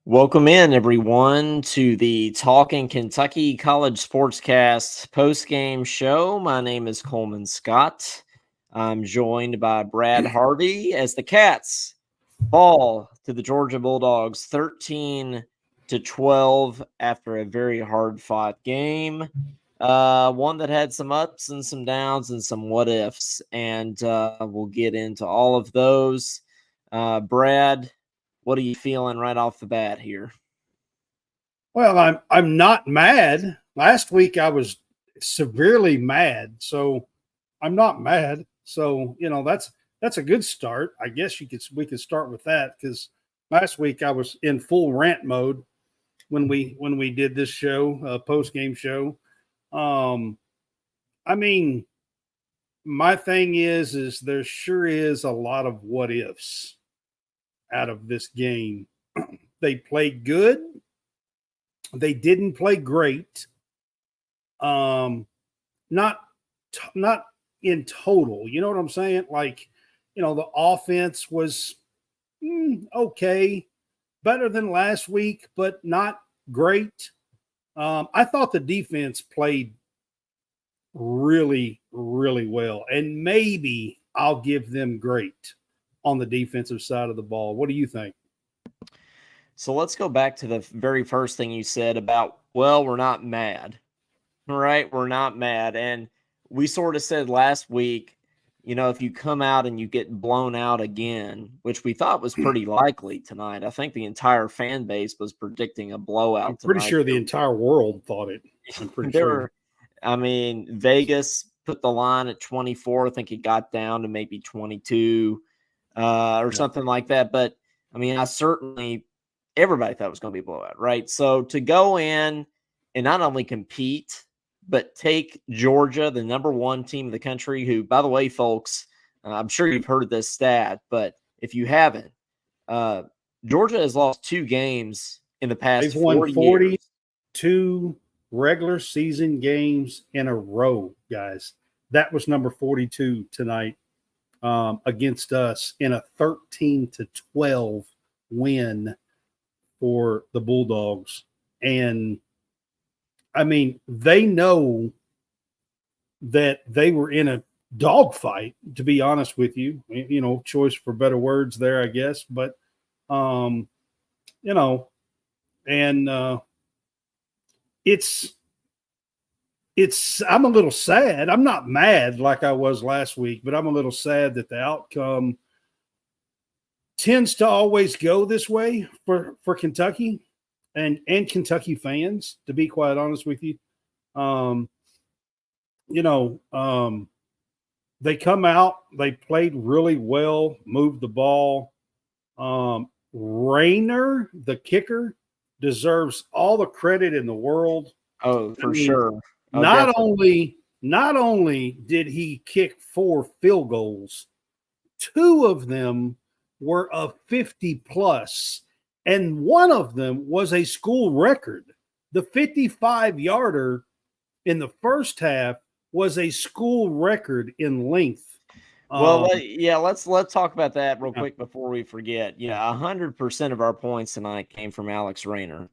Welcome in, everyone, to the Talking Kentucky College Sportscast postgame show. My name is Coleman Scott. I'm joined by Brad Harvey as the Cats fall to the Georgia Bulldogs 13-12 after a very hard-fought game. One that had some ups and some downs and some what ifs, and we'll get into all of those. Brad, what are you feeling right off the bat here? Well, I'm not mad. Last week I was severely mad, so I'm not mad. So that's a good start. I guess we could start with that because last week I was in full rant mode when we did this show, post game show. I mean, my thing is there sure is a lot of what ifs out of this game. They played good. They didn't play great. Not in total. You know what I'm saying? Like, the offense was okay, better than last week, but not great. I thought the defense played really, really well, and maybe I'll give them great on the defensive side of the ball. What do you think? So let's go back to the very first thing you said about, well, we're not mad, right? We're not mad. And we sort of said last week, if you come out and you get blown out again, which we thought was pretty likely tonight, I think the entire fan base was predicting a blowout I'm pretty tonight. sure the entire world thought it. I'm pretty sure. Vegas put the line at 24. I think it got down to maybe 22 or something like that. But, everybody thought it was going to be a blowout, right? So to go in and not only compete, but take Georgia, the number one team in the country, who, by the way, folks, I'm sure you've heard this stat, but if you haven't, Georgia has lost 2 games in the past. They've won 42 years. regular season games in a row, guys. That was number 42 tonight against us in a 13-12 win for the Bulldogs. And they know that they were in a dogfight, to be honest with you, choice for better words there, I guess. But, and I'm a little sad. I'm not mad like I was last week, but I'm a little sad that the outcome tends to always go this way for Kentucky and Kentucky fans, to be quite honest with you. They come out, they played really well, moved the ball. Rayner, the kicker, deserves all the credit in the world. Oh, for sure. Not only did he kick 4 field goals, 2 of them were of 50 plus, and one of them was a school record. The 55-yarder in the first half was a school record in length. Well, let's talk about that real quick before we forget. 100% of our points tonight came from Alex Rayner.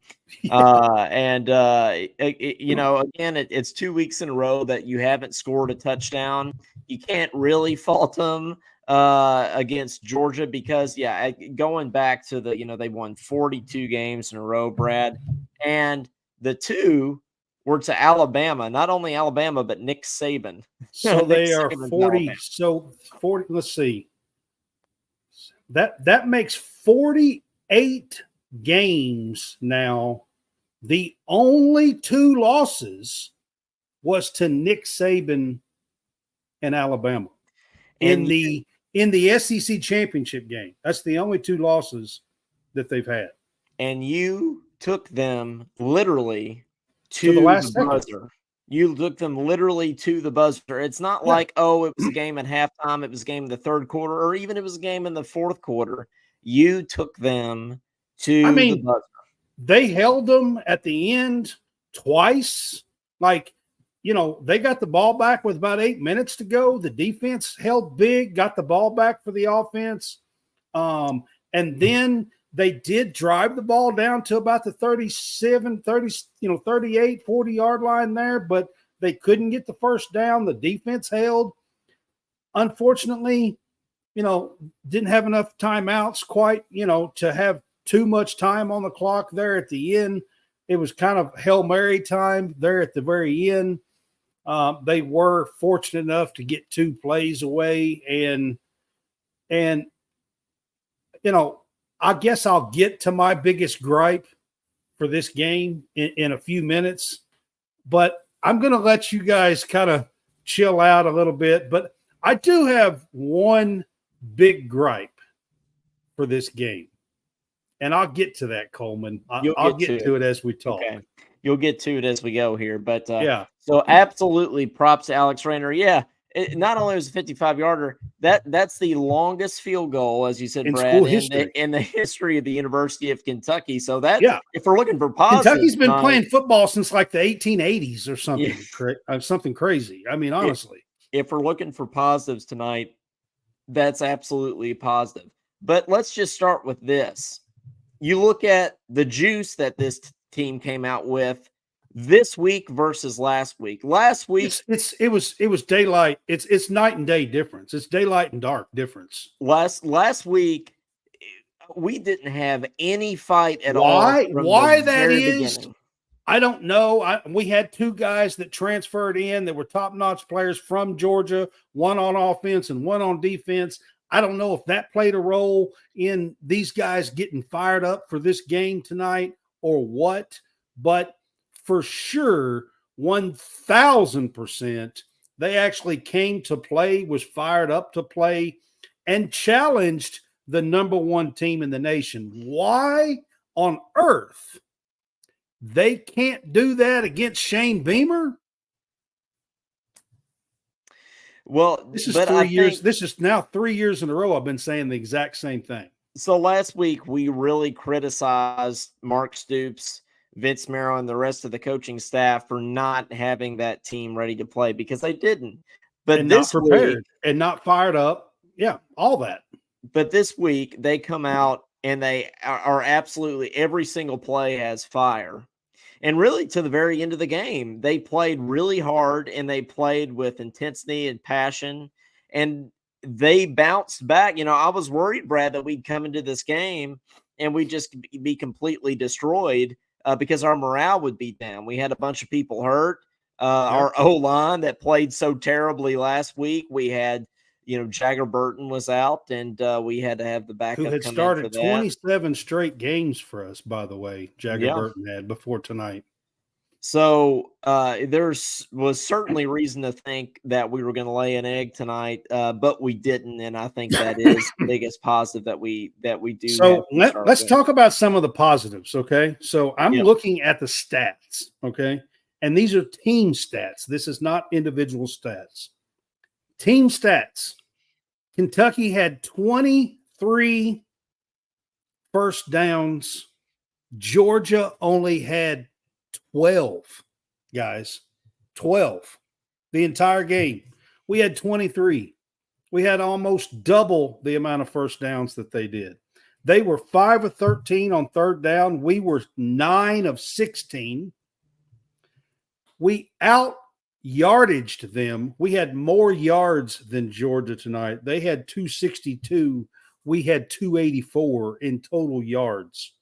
Again, it's 2 weeks in a row that you haven't scored a touchdown. You can't really fault him against Georgia because, going back to they won 42 games in a row, Brad, and the 2 were to Alabama, not only Alabama, but Nick Saban. So they are 40. So 40, let's see. That makes 48 games now. The only 2 losses was to Nick Saban and Alabama in the SEC championship game. That's the only 2 losses that they've had. And you took them literally to the last buzzer. You took them literally to the buzzer. It's not like, it was a game at halftime, it was a game in the third quarter, or even it was a game in the fourth quarter. You took them to the buzzer. They held them at the end twice. They got the ball back with about 8 minutes to go. The defense held big, got the ball back for the offense. And then They did drive the ball down to about the 37, 30, 38, 40-yard line there, but they couldn't get the first down. The defense held. Unfortunately, didn't have enough timeouts quite, to have too much time on the clock there at the end. It was kind of Hail Mary time there at the very end. They were fortunate enough to get 2 plays away. And I guess I'll get to my biggest gripe for this game in a few minutes, but I'm going to let you guys kind of chill out a little bit. But I do have one big gripe for this game, and I'll get to that, Coleman. I'll get to it as we talk. Okay. You'll get to it as we go here, but yeah. So absolutely, props to Alex Rayner. Yeah, not only was a 55-yarder, that's the longest field goal, as you said, in Brad, school history. in the history of the University of Kentucky. So that, if we're looking for positive, Kentucky's been playing football since like the 1880s or something. Something crazy. I mean, honestly, if we're looking for positives tonight, that's absolutely positive. But let's just start with this. You look at the juice that this team came out with this week versus last week. Last week, it was daylight. It's night and day difference. It's daylight and dark difference. Last week, we didn't have any fight at all. Why that is, beginning. I don't know. We had 2 guys that transferred in that were top-notch players from Georgia, one on offense and one on defense. I don't know if that played a role in these guys getting fired up for this game tonight or what, but for sure, 1,000%, they actually came to play, was fired up to play, and challenged the number 1 team in the nation. Why on earth they can't do that against Shane Beamer? Well, this is 3 years. This is now 3 years in a row I've been saying the exact same thing. So last week we really criticized Mark Stoops, Vince Marrow, and the rest of the coaching staff for not having that team ready to play because they didn't. But and this not prepared week, and not fired up. Yeah, all that. But this week they come out and they are absolutely every single play has fire. And really to the very end of the game, they played really hard and they played with intensity and passion. And they bounced back. I was worried, Brad, that we'd come into this game and we'd just be completely destroyed because our morale would be down. We had a bunch of people hurt. Our O-line that played so terribly last week, we had, Jagger Burton was out, and we had to have the backup. Who had started 27 straight games for us, by the way. Jagger Burton had before tonight. So there was certainly reason to think that we were going to lay an egg tonight, but we didn't, and I think that is the biggest positive that we do. So let's talk about some of the positives, okay? So I'm looking at the stats, okay? And these are team stats. This is not individual stats. Team stats. Kentucky had 23 first downs. Georgia only had 12, guys. 12. The entire game. We had 23. We had almost double the amount of first downs that they did. They were 5 of 13 on third down. We were 9 of 16. We out-yardaged them. We had more yards than Georgia tonight. They had 262. We had 284 in total yards.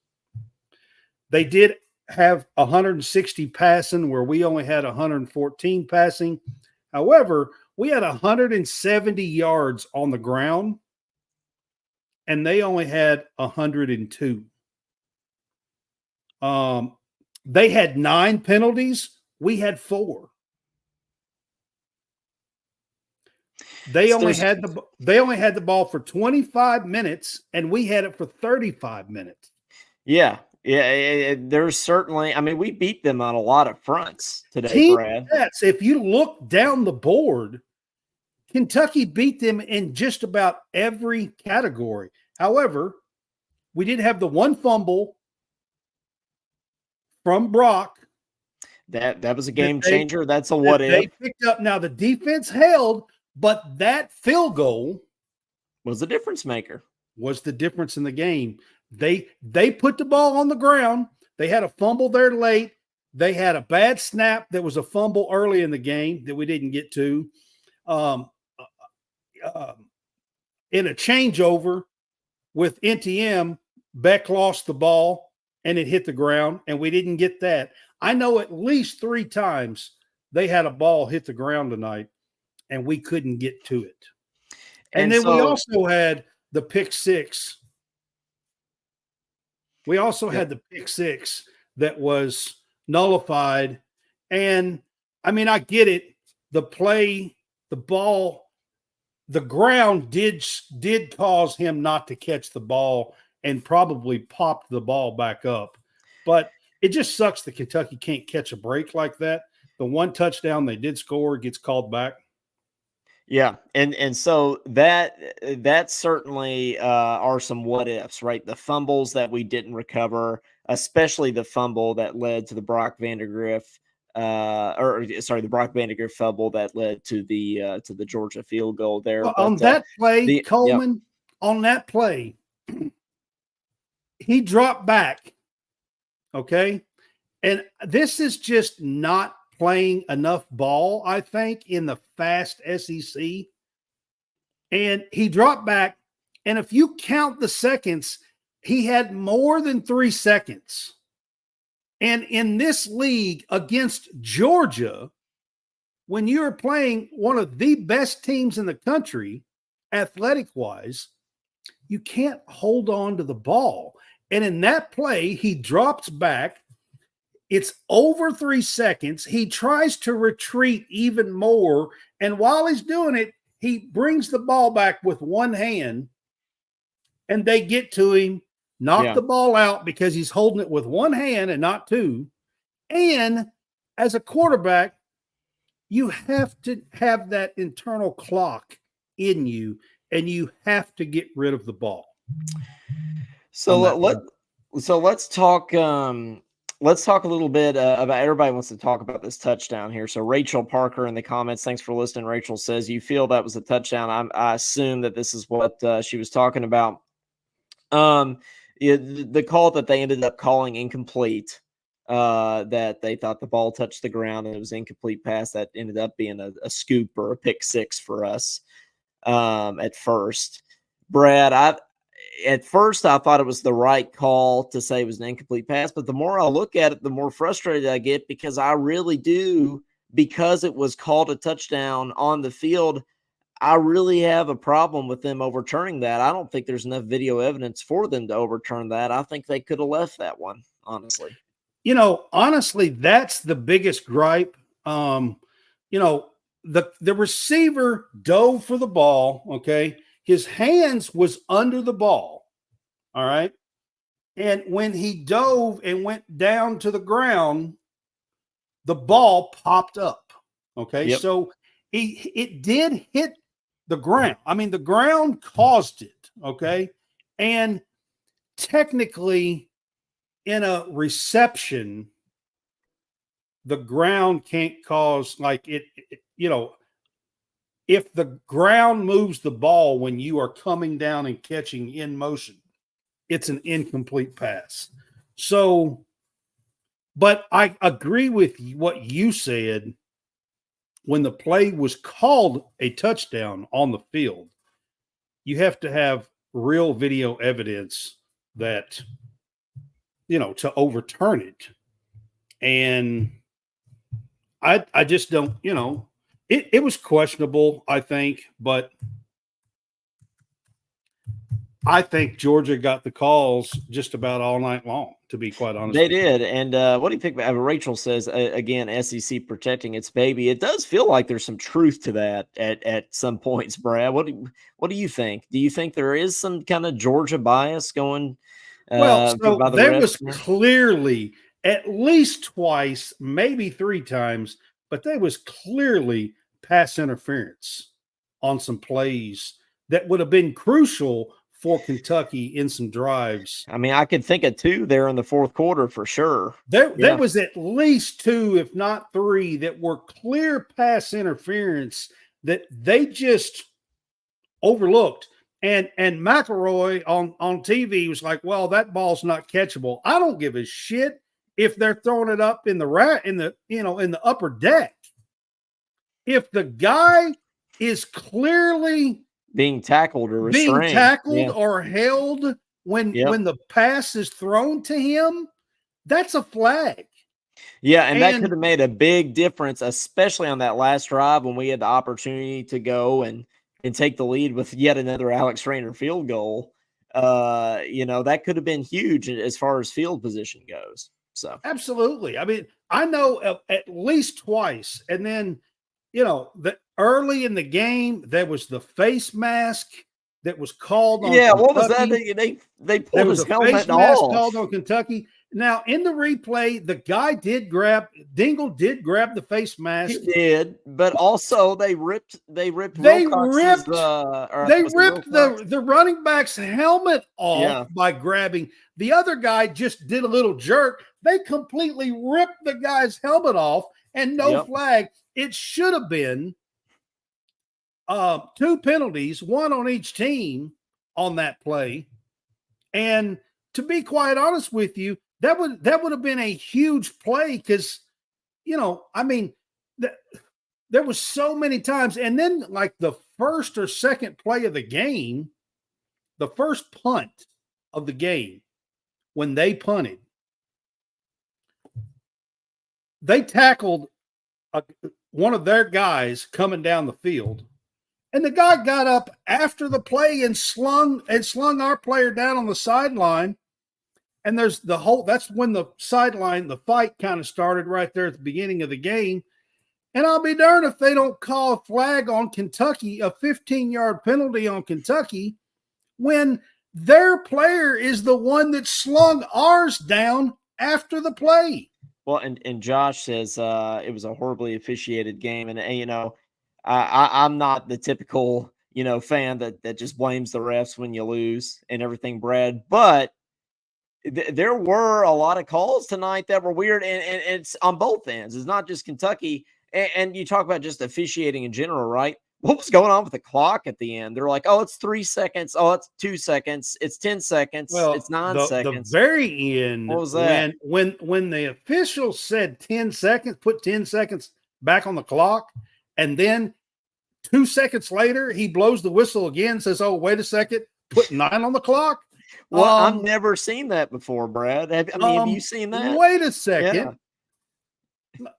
They did have 160 passing where we only had 114 passing. However, we had 170 yards on the ground, and they only had 102. They had 9 penalties. We had 4. They only had the ball for 25 minutes, and we had it for 35 minutes. Yeah. Yeah, there's certainly. I mean, we beat them on a lot of fronts today, Team Brad. stats, if you look down the board, Kentucky beat them in just about every category. However, we did have the one fumble from Brock. That was a game changer. That's a what if. They picked up. Now the defense held, but that field goal was the difference maker. Was the difference in the game. They put the ball on the ground. They had a fumble there late. They had a bad snap that was a fumble early in the game that we didn't get to. In a changeover with NTM, Beck lost the ball and it hit the ground, and we didn't get that. I know at least 3 times they had a ball hit the ground tonight, and we couldn't get to it. And then we also had the pick six. We also had the pick six that was nullified. And I mean, I get it. The play, the ball, the ground did cause him not to catch the ball and probably popped the ball back up. But it just sucks that Kentucky can't catch a break like that. The one touchdown they did score gets called back. Yeah, and so that certainly are some what ifs, right? The fumbles that we didn't recover, especially the fumble that led to the Brock Vandegrift, the Brock Vandegrift fumble that led to the Georgia field goal there. Well, on that play, Coleman, on that play, he dropped back. Okay, and this is just not playing enough ball, I think, in the fast SEC. And he dropped back. And if you count the seconds, he had more than 3 seconds. And in this league against Georgia, when you're playing one of the best teams in the country, athletic-wise, you can't hold on to the ball. And in that play, he drops back. It's over 3 seconds. He tries to retreat even more. And while he's doing it, he brings the ball back with one hand, and they get to him, knock the ball out because he's holding it with one hand and not two. And as a quarterback, you have to have that internal clock in you, and you have to get rid of the ball. So let's talk. Let's talk a little bit about, everybody wants to talk about this touchdown here. So Rachel Parker in the comments, thanks for listening. Rachel says, you feel that was a touchdown. I assume that this is what she was talking about. The call that they ended up calling incomplete, that they thought the ball touched the ground and it was incomplete pass, that ended up being a scoop or a pick six for us at first. Brad, at first, I thought it was the right call to say it was an incomplete pass, but the more I look at it, the more frustrated I get, because I really do, because it was called a touchdown on the field, I really have a problem with them overturning that. I don't think there's enough video evidence for them to overturn that. I think they could have left that one, honestly. Honestly, that's the biggest gripe. The receiver dove for the ball, okay? His hands was under the ball, all right? And when he dove and went down to the ground, the ball popped up, okay? Yep. So it did hit the ground. I mean, the ground caused it, okay? And technically, in a reception, the ground can't cause, like, if the ground moves the ball when you are coming down and catching in motion, it's an incomplete pass. So, but I agree with what you said. When the play was called a touchdown on the field, you have to have real video evidence that, to overturn it. And I just don't, It was questionable, I think, but I think Georgia got the calls just about all night long, to be quite honest. They did. And what do you think about, Rachel says, again, SEC protecting its baby. It does feel like there's some truth to that at some points, Brad. What do you think? Do you think there is some kind of Georgia bias going? There was clearly at least twice, maybe 3 times, but there was clearly pass interference on some plays that would have been crucial for Kentucky in some drives. I mean, I could think of 2 there in the fourth quarter for sure. There was at least 2, if not 3, that were clear pass interference that they just overlooked. And McElroy on TV was like, "Well, that ball's not catchable. I don't give a shit if they're throwing it up in the upper deck. If the guy is clearly being tackled or restrained. Yeah. or held when the pass is thrown to him, that's a flag." Yeah, and that could have made a big difference, especially on that last drive when we had the opportunity to go and take the lead with yet another Alex Raynor field goal. That could have been huge as far as field position goes. So absolutely. I mean, I know at least twice, and then early in the game there was the face mask that was called on. Yeah, Kentucky. What was that? They pulled his helmet off. Called on Kentucky. Now in the replay, the guy Dingle did grab the face mask. He did, but also they ripped the running back's helmet off by grabbing. The other guy just did a little jerk. They completely ripped the guy's helmet off and no flag. It should have been 2 penalties, one on each team on that play. And to be quite honest with you, that would have been a huge play because, there was so many times. And then like the first or second play of the game, the first punt of the game, when they punted, they tackled one of their guys coming down the field. And the guy got up after the play and slung our player down on the sideline. And that's when the fight kind of started right there at the beginning of the game. And I'll be darned if they don't call a flag on Kentucky, a 15-yard penalty on Kentucky, when their player is the one that slung ours down after the play. Well, and Josh says it was a horribly officiated game. And, I'm not the typical, fan that just blames the refs when you lose and everything, Brad. But there were a lot of calls tonight that were weird, and it's on both ends. It's not just Kentucky. And you talk about just officiating in general, right? What was going on with the clock at the end? They're like, oh, it's 3 seconds. Oh, it's 2 seconds. It's 10 seconds. Well, it's 9 seconds. The very end, what was that? When the official said 10 seconds, put 10 seconds back on the clock, and then 2 seconds later, he blows the whistle again, says, oh, wait a second, put 9 on the clock. Well, I've never seen that before, Brad. Have you seen that? Wait a second. Yeah.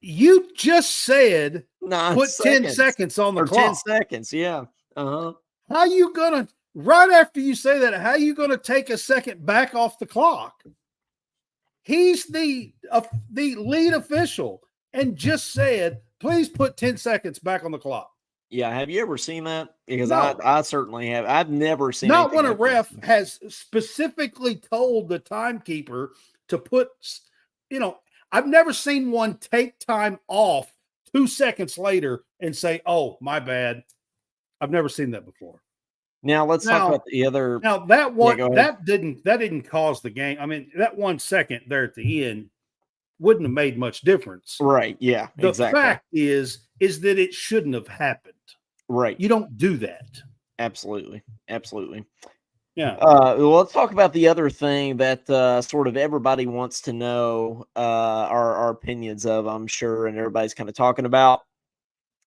You just said 10 seconds on the clock. 10 seconds, yeah. Uh-huh. How you going to, right after you say that, how you going to take a second back off the clock? He's the lead official and just said, please put 10 seconds back on the clock. Yeah, have you ever seen that? Because I certainly have. I've never seen. Not when a ref has specifically told the timekeeper to put, I've never seen one take time off 2 seconds later and say, oh, my bad. I've never seen that before. Now let's talk about the other. Now that one that didn't cause the game. I mean, that 1 second there at the end wouldn't have made much difference. Right. Yeah. The fact is that it shouldn't have happened. Right. You don't do that. Absolutely. Yeah. Well, let's talk about the other thing that sort of everybody wants to know our opinions of, I'm sure, and everybody's kind of talking about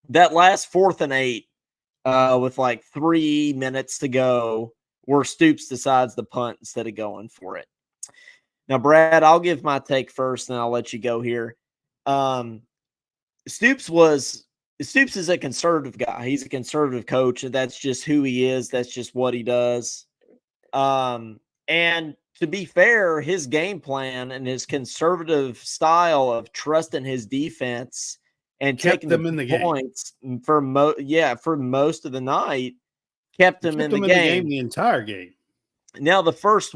that last 4th and 8 with like 3 minutes to go, where Stoops decides to punt instead of going for it. Now, Brad, I'll give my take first, and I'll let you go here. Stoops is a conservative guy. He's a conservative coach, and that's just who he is. That's just what he does. And to be fair, his game plan and his conservative style of trusting his defense and taking them in the points for most of the night kept them in the game the entire game. Now, the first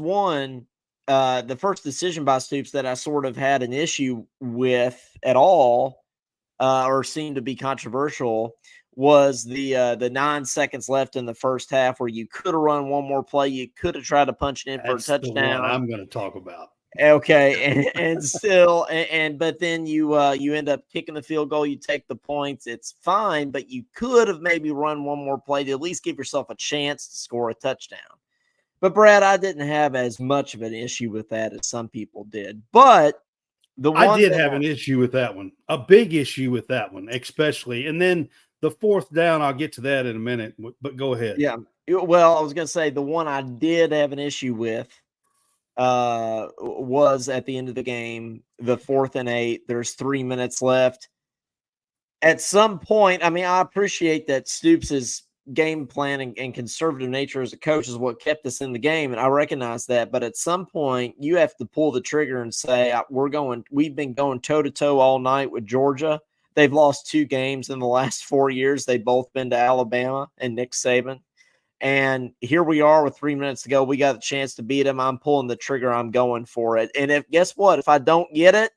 decision by Stoops that I sort of had an issue with at all, or seemed to be controversial, was the 9 seconds left in the first half where you could have run one more play. You could have tried to punch it in for a touchdown. I'm going to talk about. Okay, and still, but then you end up kicking the field goal. You take the points. It's fine, but you could have maybe run one more play to at least give yourself a chance to score a touchdown. But Brad, I didn't have as much of an issue with that as some people did. But the I one did that have an issue with that one, a big issue with that one, especially. And then the fourth down, I'll get to that in a minute, but go ahead. yeah, well, I was gonna say the one I did have an issue with was at the end of the game, the 4th and 8. There's 3 minutes left. At some point, I mean, I appreciate that Stoops' game plan and conservative nature as a coach is what kept us in the game, and I recognize that. But at some point, you have to pull the trigger and say, we've been going toe to toe all night with Georgia. They've lost 2 games in the last 4 years. They've both been to Alabama and Nick Saban. And here we are with 3 minutes to go. We got a chance to beat them. I'm pulling the trigger. I'm going for it. And guess what? If I don't get it,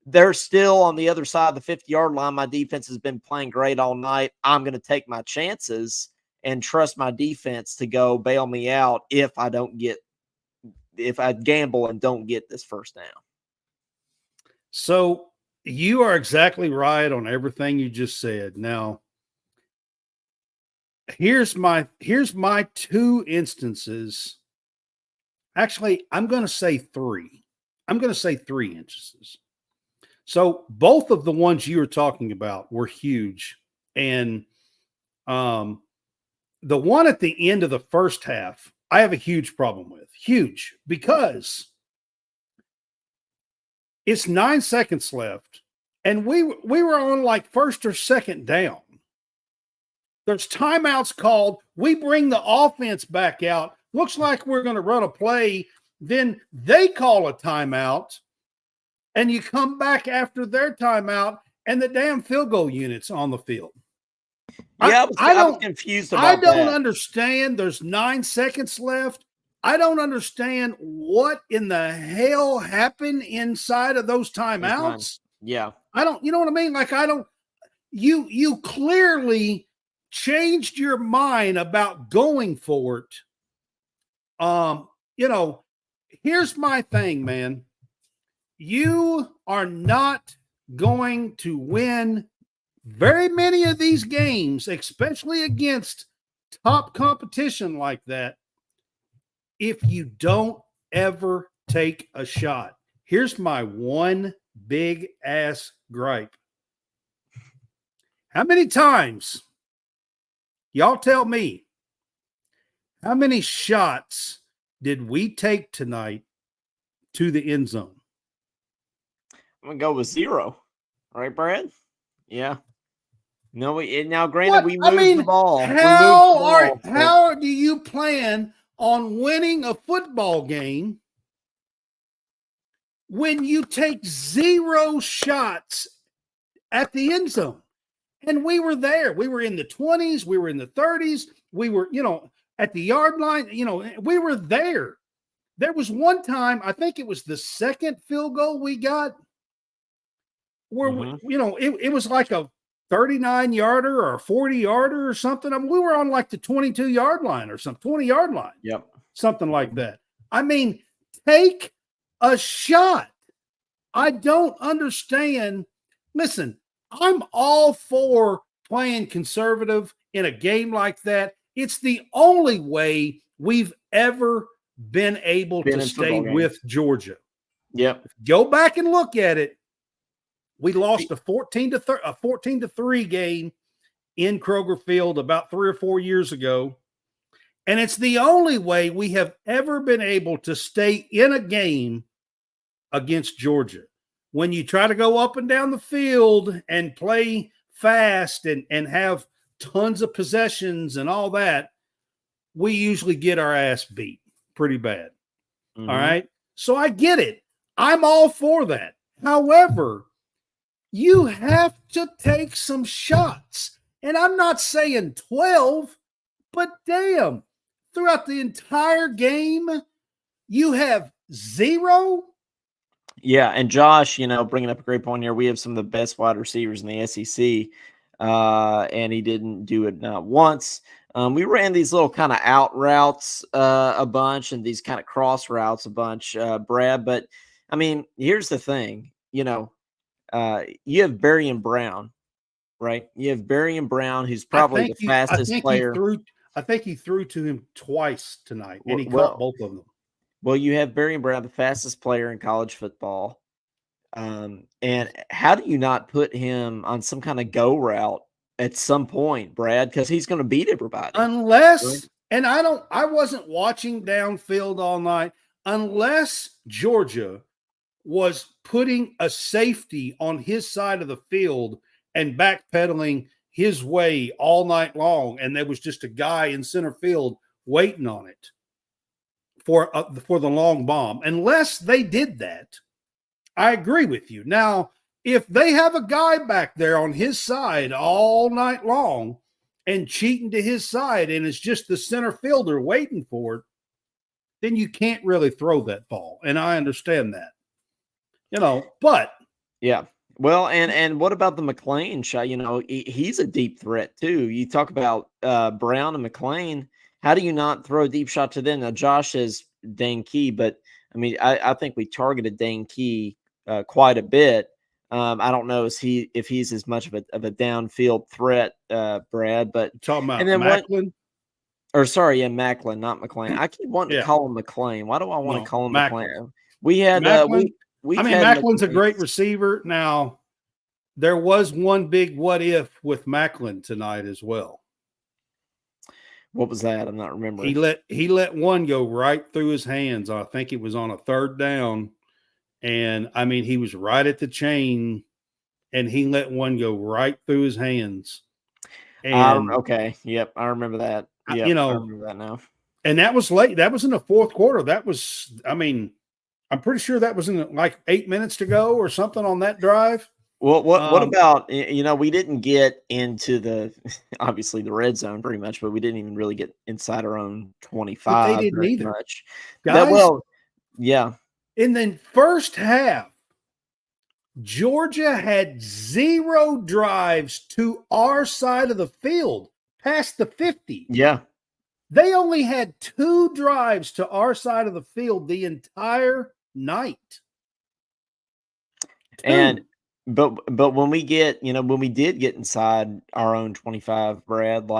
they're still on the other side of the 50-yard line. My defense has been playing great all night. I'm going to take my chances and trust my defense to go bail me out if I gamble and don't get this first down. So you are exactly right on everything you just said. Now, here's my 2 instances. Actually, I'm going to say 3. I'm going to say 3 instances. So both of the ones you were talking about were huge. And the one at the end of the first half, I have a huge problem with. Huge, because it's 9 seconds left, and we were on like first or second down. There's timeouts called. We bring the offense back out. Looks like we're going to run a play. Then they call a timeout, and you come back after their timeout, and the damn field goal unit's on the field. Yeah, I was confused about that. I don't understand. There's 9 seconds left. I don't understand what in the hell happened inside of those timeouts. Yeah. I don't, you know what I mean? Like, you clearly changed your mind about going for it. Here's my thing, man. You are not going to win very many of these games, especially against top competition like that, if you don't ever take a shot. Here's my one big ass gripe. How many times, y'all tell me, how many shots did we take tonight to the end zone? I'm going to go with 0. All right, Brad? Yeah. No, granted, we moved the ball. How do you plan on winning a football game when you take 0 shots at the end zone? And we were there. We were in the 20s. We were in the 30s. We were, at the yard line. We were there. There was one time, I think it was the second field goal we got, where it was like a 39-yarder or a 40-yarder or something. I mean, we were on like the 22-yard line or some 20-yard line. Yep. Something like that. I mean, take a shot. I don't understand. Listen, I'm all for playing conservative in a game like that. It's the only way we've ever been able to stay with Georgia. Yep. Go back and look at it. We lost a 14-3 game in Kroger Field about 3 or 4 years ago. And it's the only way we have ever been able to stay in a game against Georgia. When you try to go up and down the field and play fast and have tons of possessions and all that, we usually get our ass beat pretty bad. Mm-hmm. All right. So I get it. I'm all for that. However, you have to take some shots. And I'm not saying 12, but damn, throughout the entire game, you have 0. Yeah, and Josh, bringing up a great point here. We have some of the best wide receivers in the SEC, and he didn't do it not once. We ran these little kind of out routes a bunch and these kind of cross routes a bunch, Brad. But I mean, here's the thing, you have Barry and Brown, right? You have Barry and Brown, who's probably the I fastest think he player. threw. I think he threw to him twice tonight, and he caught Well, both of them. well, you have Barry and Brown, the fastest player in college football. And how do you not put him on some kind of go route at some point, Brad? Because he's going to beat everybody. Right? Unless, and I wasn't watching downfield all night, unless Georgia was putting a safety on his side of the field and backpedaling his way all night long, and there was just a guy in center field waiting on it for the long bomb. Unless they did that, I agree with you. Now, if they have a guy back there on his side all night long and cheating to his side, and it's just the center fielder waiting for it, then you can't really throw that ball. And I understand that. But Yeah. Well, and what about the McLean shot? He's a deep threat too. You talk about Brown and McLean. How do you not throw a deep shot to them? Now, Josh says Dane Key, but I mean, I think we targeted Dane Key quite a bit. I don't know if he's as much of a downfield threat, Brad. But talking about and then Macklin, Macklin, not McLean. I keep wanting to call him McLean. Why do I want to call him Macklin. McLean? We had Macklin. we. Macklin's a great receiver. Now, there was one big what if with Macklin tonight as well. What was that? I'm not remembering. He let one go right through his hands. I think it was on a third down. And I mean, he was right at the chain and he let one go right through his hands. And okay. Yep. I remember that. Yeah. I remember that now. And that was late. That was in the fourth quarter. That was, I mean, I'm pretty sure that was in like 8 minutes to go or something on that drive. Well, what about, we didn't get into obviously the red zone pretty much, but we didn't even really get inside our own 25 but they didn't very either. much. Guys, yeah. In the first half, Georgia had 0 drives to our side of the field past the 50. Yeah. They only had 2 drives to our side of the field the entire night. But when we get, when we did get inside our own 25, Brad,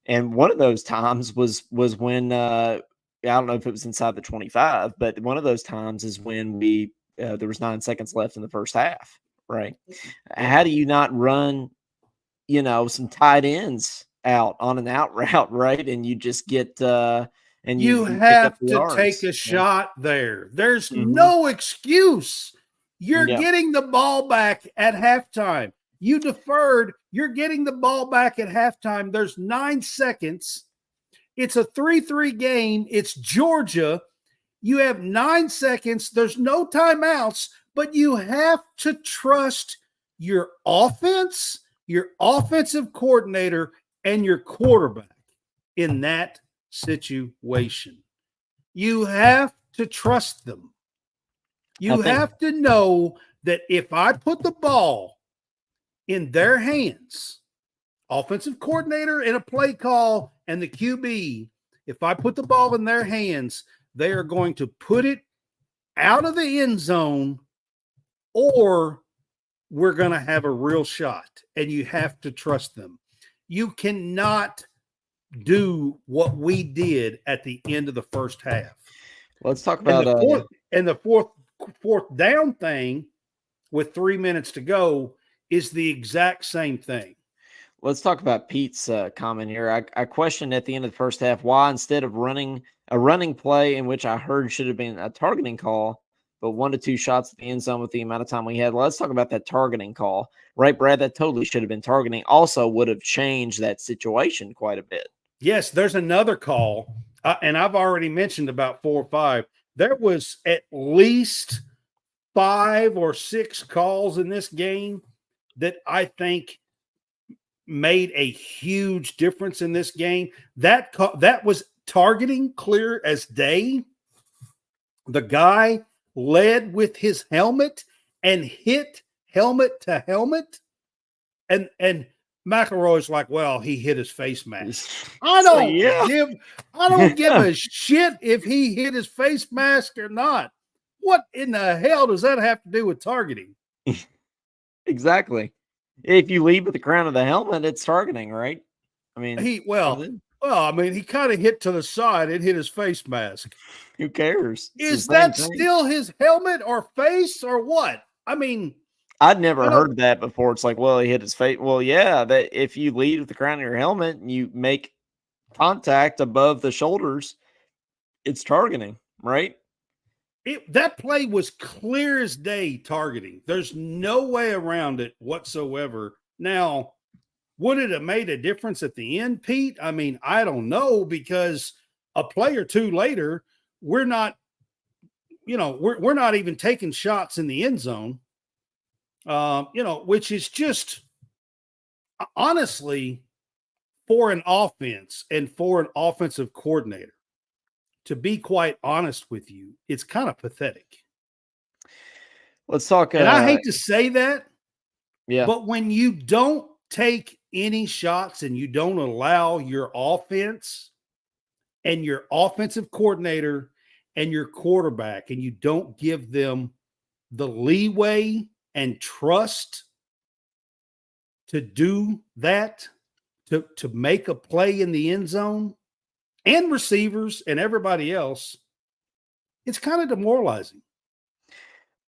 and one of those times was when I don't know if it was inside the 25, but one of those times is when there was 9 seconds left in the first half, right? How do you not run, some tight ends out on an out route, right? And you just get and you have to take a shot there. There's no excuse. You're getting the ball back at halftime. You deferred. You're getting the ball back at halftime. There's 9 seconds. It's a 3-3 game. It's Georgia. You have 9 seconds. There's no timeouts, but you have to trust your offense, your offensive coordinator, and your quarterback in that situation. You have to trust them. You have to know that if I put the ball in their hands, offensive coordinator and a play call and the QB, if I put the ball in their hands, they are going to put it out of the end zone or we're going to have a real shot. And you have to trust them. You cannot do what we did at the end of the first half. Let's talk about the fourth down thing with 3 minutes to go is the exact same thing. Let's talk about Pete's comment here. I questioned at the end of the first half why instead of running a running play in which I heard should have been a targeting call, but 1 to 2 shots at the end zone with the amount of time we had. Let's talk about that targeting call. Right, Brad? That totally should have been targeting. Also would have changed that situation quite a bit. Yes, there's another call, and I've already mentioned about 4 or 5. There was at least 5 or 6 calls in this game that I think made a huge difference in this game. That was targeting clear as day. The guy led with his helmet and hit helmet to helmet. And McElroy's like, well, he hit his face mask. I don't give a shit if he hit his face mask or not. What in the hell does that have to do with targeting? Exactly. If you lead with the crown of the helmet, it's targeting, right? I mean, I mean, he kind of hit to the side. It hit his face mask. who cares? It's the Is same that thing. still his helmet or face or what? I mean, I'd never I don't. heard that before. It's like, well, he hit his face. Well, yeah, that if you lead with the crown of your helmet and you make contact above the shoulders, it's targeting, right? That play was clear as day targeting. There's no way around it whatsoever. Now, would it have made a difference at the end, Pete? I mean, I don't know, because a play or two later, we're not, we're not even taking shots in the end zone. Which is just honestly, for an offense and for an offensive coordinator, to be quite honest with you, it's kind of pathetic. Let's talk. And I hate to say that, Yeah, but when you don't take any shots and you don't allow your offense and your offensive coordinator and your quarterback, and you don't give them the leeway and trust to do that, to make a play in the end zone, and receivers and everybody else, it's kind of demoralizing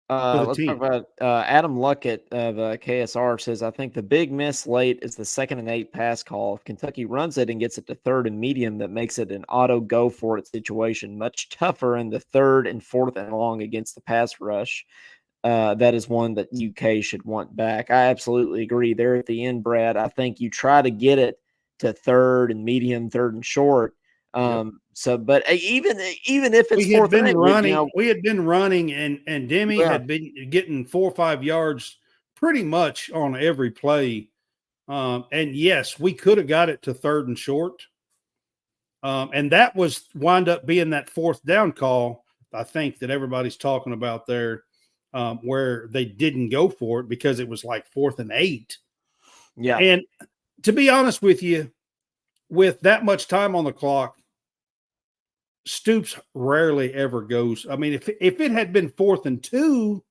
for the let's talk team. about Adam Luckett of KSR says, I think the big miss late is the 2nd and 8 pass call. If Kentucky runs it and gets it to 3rd and medium, that makes it an auto go for it situation. Much tougher in the 3rd and 4th and long against the pass rush. That is one that UK should want back. I absolutely agree. There at the end, Brad, I think you try to get it to 3rd and medium, 3rd and short. Yep. But even if it's 4th and 8, we had been running, and Demi yeah. had been getting 4 or 5 yards pretty much on every play. And yes, we could have got it to 3rd and short. And that was wind up being that 4th down call, I think, that everybody's talking about there, where they didn't go for it because it was like 4th and 8. Yeah. And to be honest with you, with that much time on the clock, Stoops rarely ever goes. I mean, if it had been 4th and 2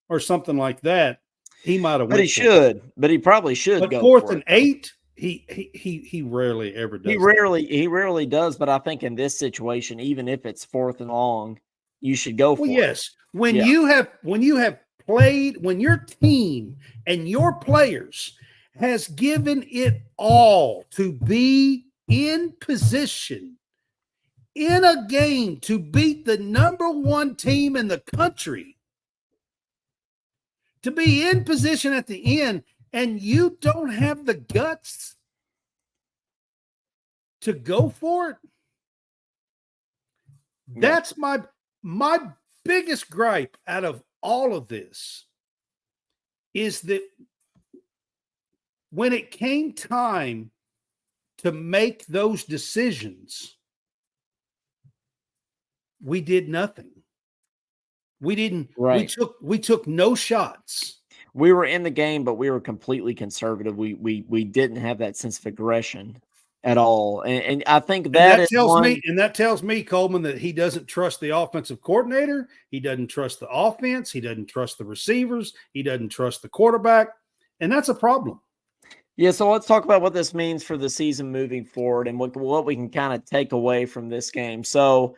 or something like that, he might have But he went for it. should. But he probably should But go 4th for and it, though. 8, he rarely ever does. He rarely does. But I think in this situation, even if it's 4th and long, you should go for Well, it. yes. When Yeah. you have played, when your team and your players has given it all to be in position in a game to beat the number 1 team in the country, to be in position at the end, and you don't have the guts to go for it. That's my biggest gripe out of all of this, is that when it came time to make those decisions, we did nothing. We didn't. Right. We took no shots. We were in the game, but we were completely conservative. We didn't have that sense of aggression at all. And I think And that that is tells one. me, Coleman, that he doesn't trust the offensive coordinator. He doesn't trust the offense. He doesn't trust the receivers. He doesn't trust the quarterback. And that's a problem. Yeah, so let's talk about what this means for the season moving forward and what we can kind of take away from this game. So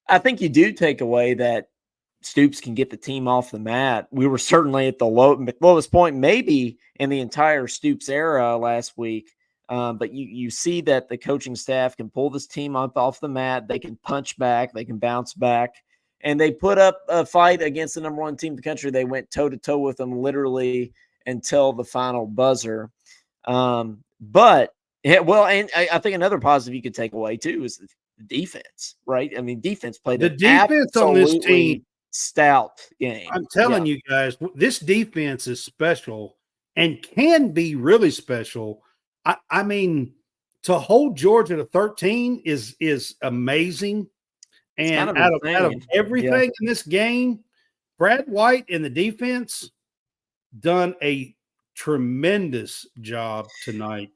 I think you do take away that Stoops can get the team off the mat. We were certainly at the lowest point maybe in the entire Stoops era last week. But you see that the coaching staff can pull this team up off the mat. They can punch back. They can bounce back. And they put up a fight against the number 1 team in the country. They went toe-to-toe with them literally until the final buzzer. But yeah, well, and I think another positive you could take away too is the defense, right? I mean, defense played The an defense on this team, absolutely stout game. I'm telling you guys, this defense is special and can be really special. I mean, to hold Georgia to 13 is amazing. It's kind And of out of insane. everything in this game, Brad White in the defense done a tremendous job tonight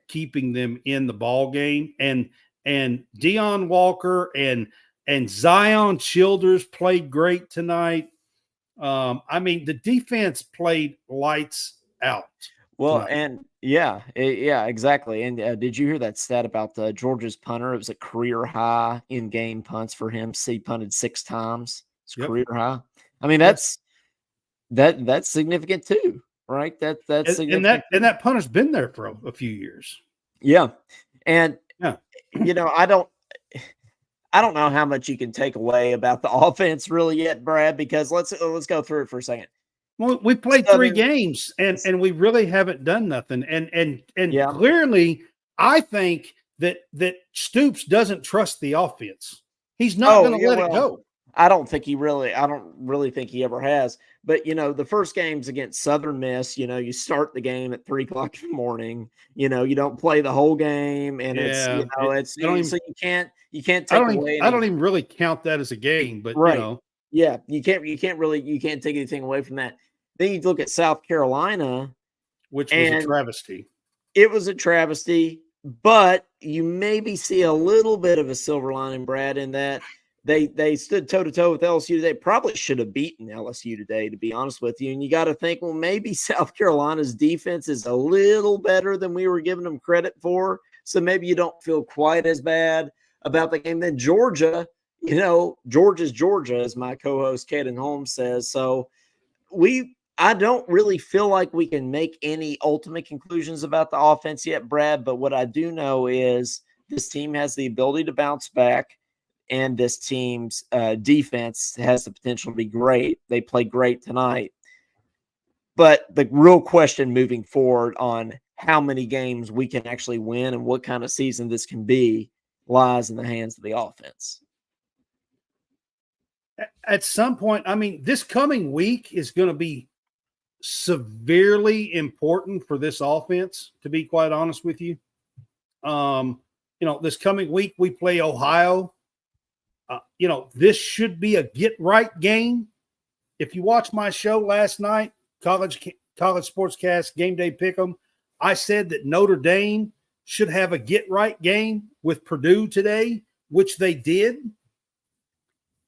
keeping them in the ball game. And Deion Walker and and Zion Childers played great tonight. I mean, the defense played lights out. Well, Tonight. and yeah, yeah, exactly. And did you hear that stat about Georgia's punter? It was a career high in game punts for him. He punted 6 times. It's Yep. career high. I mean, Yep. that's significant too, right? That's significant. And that punter's been there for a few years. Yeah, and Yeah. I don't know how much you can take away about the offense really yet, Brad. Because let's go through it for a second. Well, we played 3 games and we really haven't done nothing. And Yeah. clearly, I think that Stoops doesn't trust the offense. He's not going to let it go. I don't really think he ever has. But the first game's against Southern Miss. You start the game at 3:00 in the morning. You don't play the whole game, and so you can't take away. I don't even really count that as a game, but right. Yeah, you can't take anything away from that. Then you look at South Carolina, which was a travesty. It was a travesty, but you maybe see a little bit of a silver lining, Brad, in that they stood toe-to-toe with LSU today. Probably should have beaten LSU today, to be honest with you. And you got to think, well, maybe South Carolina's defense is a little better than we were giving them credit for. So maybe you don't feel quite as bad about the game. Then Georgia, Georgia's Georgia, as my co-host Caden Holmes says. So I don't really feel like we can make any ultimate conclusions about the offense yet, Brad. But what I do know is this team has the ability to bounce back, and this team's defense has the potential to be great. They played great tonight. But the real question moving forward on how many games we can actually win and what kind of season this can be lies in the hands of the offense. At some point, I mean, this coming week is going to be severely important for this offense, to be quite honest with you. This coming week we play Ohio. This should be a get-right game. If you watched my show last night, College Sportscast Game Day Pick'em, I said that Notre Dame should have a get-right game with Purdue today, which they did.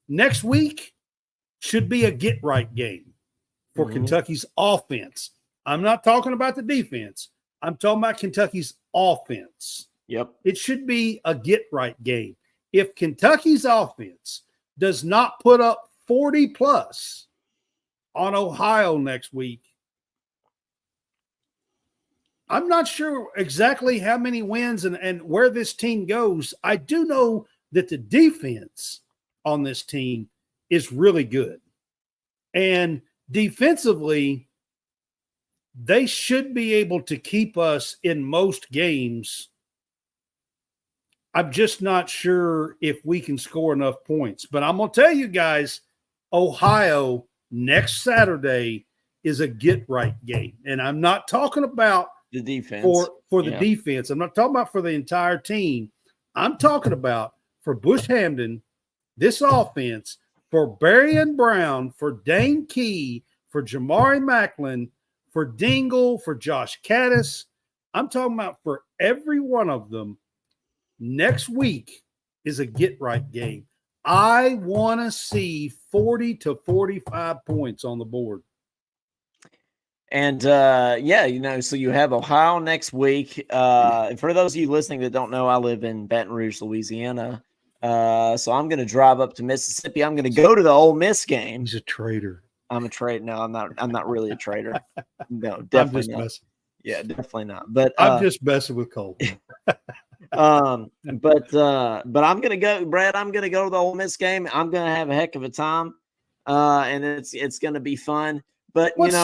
Next week should be a get-right game for Kentucky's offense. I'm not talking about the defense. I'm talking about Kentucky's offense. Yep. It should be a get-right game. If Kentucky's offense does not put up 40-plus on Ohio next week, I'm not sure exactly how many wins and where this team goes. I do know that the defense on this team is really good. And defensively, they should be able to keep us in most games. I'm just not sure if we can score enough points. But I'm going to tell you guys, Ohio next Saturday is a get-right game. And I'm not talking about the defense for the defense. I'm not talking about for the entire team. I'm talking about for Bush Hamden, this offense, for Berrien Brown, for Dane Key, for Jamari Macklin, for Dingle, for Josh Caddis. I'm talking about for every one of them. Next week is a get-right game. I want to see 40 to 45 points on the board. And, so you have Ohio next week. For those of you listening that don't know, I live in Baton Rouge, Louisiana. So I'm going to drive up to Mississippi. I'm going to go to the Ole Miss game. He's a traitor. I'm a traitor. No, I'm not. I'm not really a traitor. No, definitely not. Messing. Yeah, definitely not. But I'm just messing with Cole. but I'm gonna go, Brad. I'm gonna go to the Ole Miss game. I'm gonna have a heck of a time, and it's gonna be fun. But what's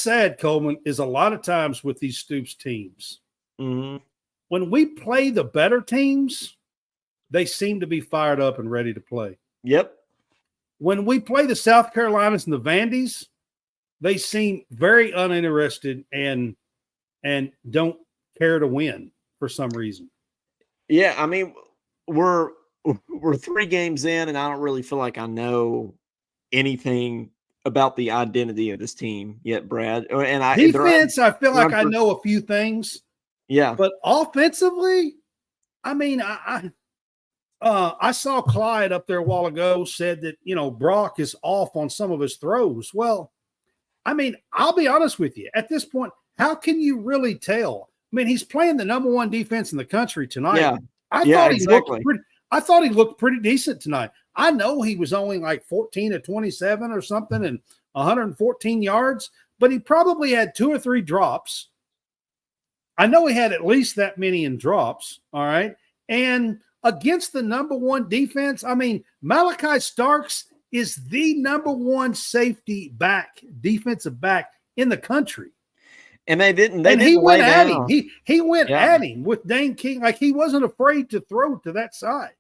sad, Coleman, is a lot of times with these Stoops teams, when we play the better teams, they seem to be fired up and ready to play. Yep. When we play the South Carolinas and the Vandies, they seem very uninterested and don't care to win for some reason. Yeah, I mean, we're 3 games in, and I don't really feel like I know anything about the identity of this team yet, Brad. And I feel like I know a few things. Yeah, but offensively, I mean, I saw Clyde up there a while ago said that, Brock is off on some of his throws. Well, I mean, I'll be honest with you. At this point, how can you really tell? I mean, he's playing the number one defense in the country tonight. Yeah. I Yeah, thought he looked exactly. pretty. I thought he looked pretty decent tonight. I know he was only like 14 to 27 or something and 114 yards, but he probably had 2 or 3 drops. I know he had at least that many in drops. All right. And against the number one defense, I mean, Malachi Starks is the number one safety back, defensive back in the country. And they didn't he went lay at down. him. He went at him with Dane King. Like he wasn't afraid to throw to that side.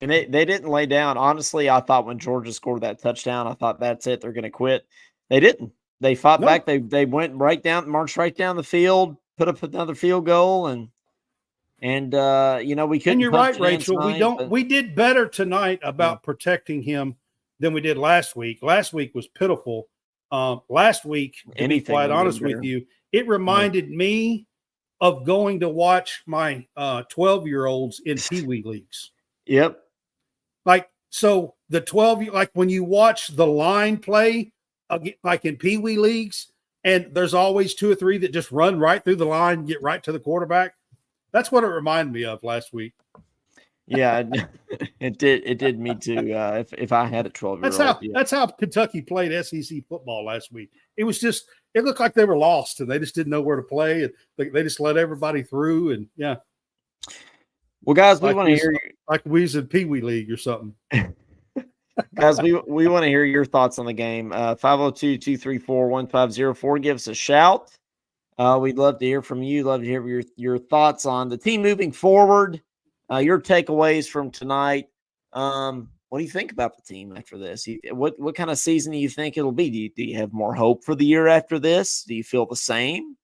And they didn't lay down. Honestly, I thought when Georgia scored that touchdown, I thought that's it. They're going to quit. They didn't. They fought back. They went right down, marched right down the field, put up another field goal, and we couldn't. And you're right, Rachel. Tonight, we did better tonight about protecting him than we did last week. Last week was pitiful. Last week, to be quite honest with you, it reminded me of going to watch my 12-year-olds in Pee Wee leagues. Yep. Like, so the 12, like when you watch the line play, like in Pee Wee leagues, and there's always 2 or 3 that just run right through the line, get right to the quarterback. That's what it reminded me of last week. Yeah, it did me too. If I had a 12-year-old, that's how Kentucky played SEC football last week. It was just, it looked like they were lost and they just didn't know where to play, and they just let everybody through. And yeah. Well, guys, we want to hear like we was in Pee Wee League or something. Guys, we want to hear your thoughts on the game. 502-234-1504. Give us a shout. We'd love to hear from you. Love to hear your thoughts on the team moving forward. Your takeaways from tonight. What do you think about the team after this? What kind of season do you think it'll be? Do you have more hope for the year after this? Do you feel the same?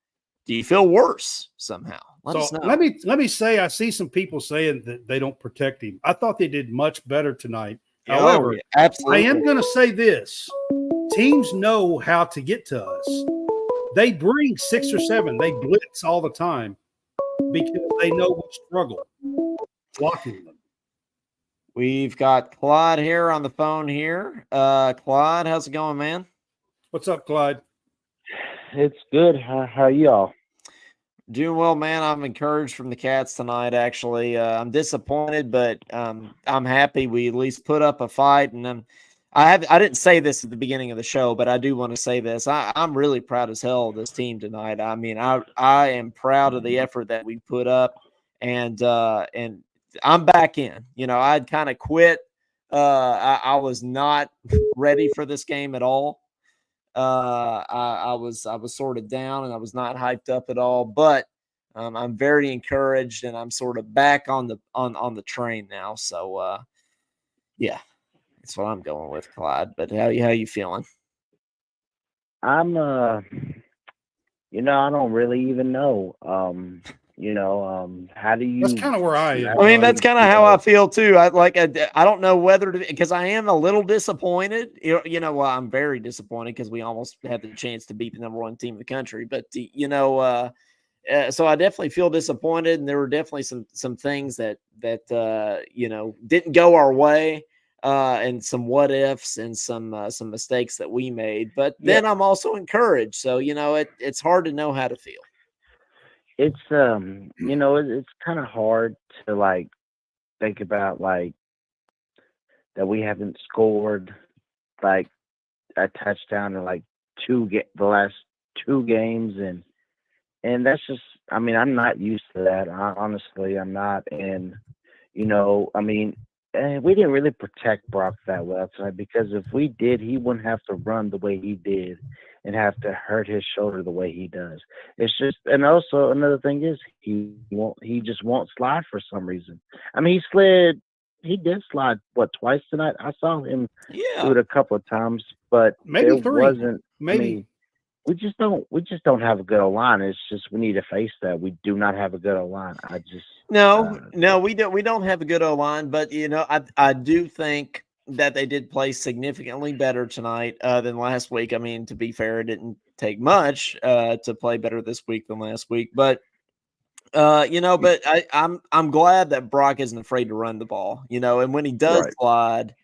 Do you feel worse somehow? Let us know. Let me say, I see some people saying that they don't protect him. I thought they did much better tonight. However, absolutely. I am going to say this. Teams know how to get to us. They bring 6 or 7. They blitz all the time because they know we struggle blocking them. We've got Clyde here on the phone here. Clyde, how's it going, man? What's up, Clyde? It's good. How y'all? Doing well, man. I'm encouraged from the Cats tonight, actually. I'm disappointed, but I'm happy we at least put up a fight. And I didn't say this at the beginning of the show, but I do want to say this. I'm really proud as hell of this team tonight. I mean, I am proud of the effort that we put up, and I'm back in. I'd kind of quit. I was not ready for this game at all. I was sort of down and I was not hyped up at all, but I'm very encouraged and I'm sort of back on the train now. So yeah, that's what I'm going with, Clyde. But how you feeling? I'm I don't really even know. How do you? That's kind of where I am. I mean, that's kind of how I feel too. I don't know whether to, because I am a little disappointed. Well, I'm very disappointed because we almost had the chance to beat the number 1 team in the country. But so I definitely feel disappointed, and there were definitely some things that didn't go our way, and some what ifs and some mistakes that we made. But then I'm also encouraged. So it's hard to know how to feel. It's it's kind of hard to think about that we haven't scored a touchdown in the last 2 games, and that's just, I mean, I'm not used to that. Honestly, I'm not. And we didn't really protect Brock that well tonight, because if we did, he wouldn't have to run the way he did and have to hurt his shoulder the way he does. It's just, and also another thing is he just won't slide for some reason. I mean, he did slide twice tonight. I saw him do it a couple of times, but maybe 3. wasn't. Maybe. I mean, we just don't have a good O-line. It's just, we need to face that. We do not have a good O-line. No, we don't have a good O-line, but I do think that they did play significantly better tonight than last week. I mean, to be fair, it didn't take much to play better this week than last week, but But I'm glad that Brock isn't afraid to run the ball, and when he does Right. slide,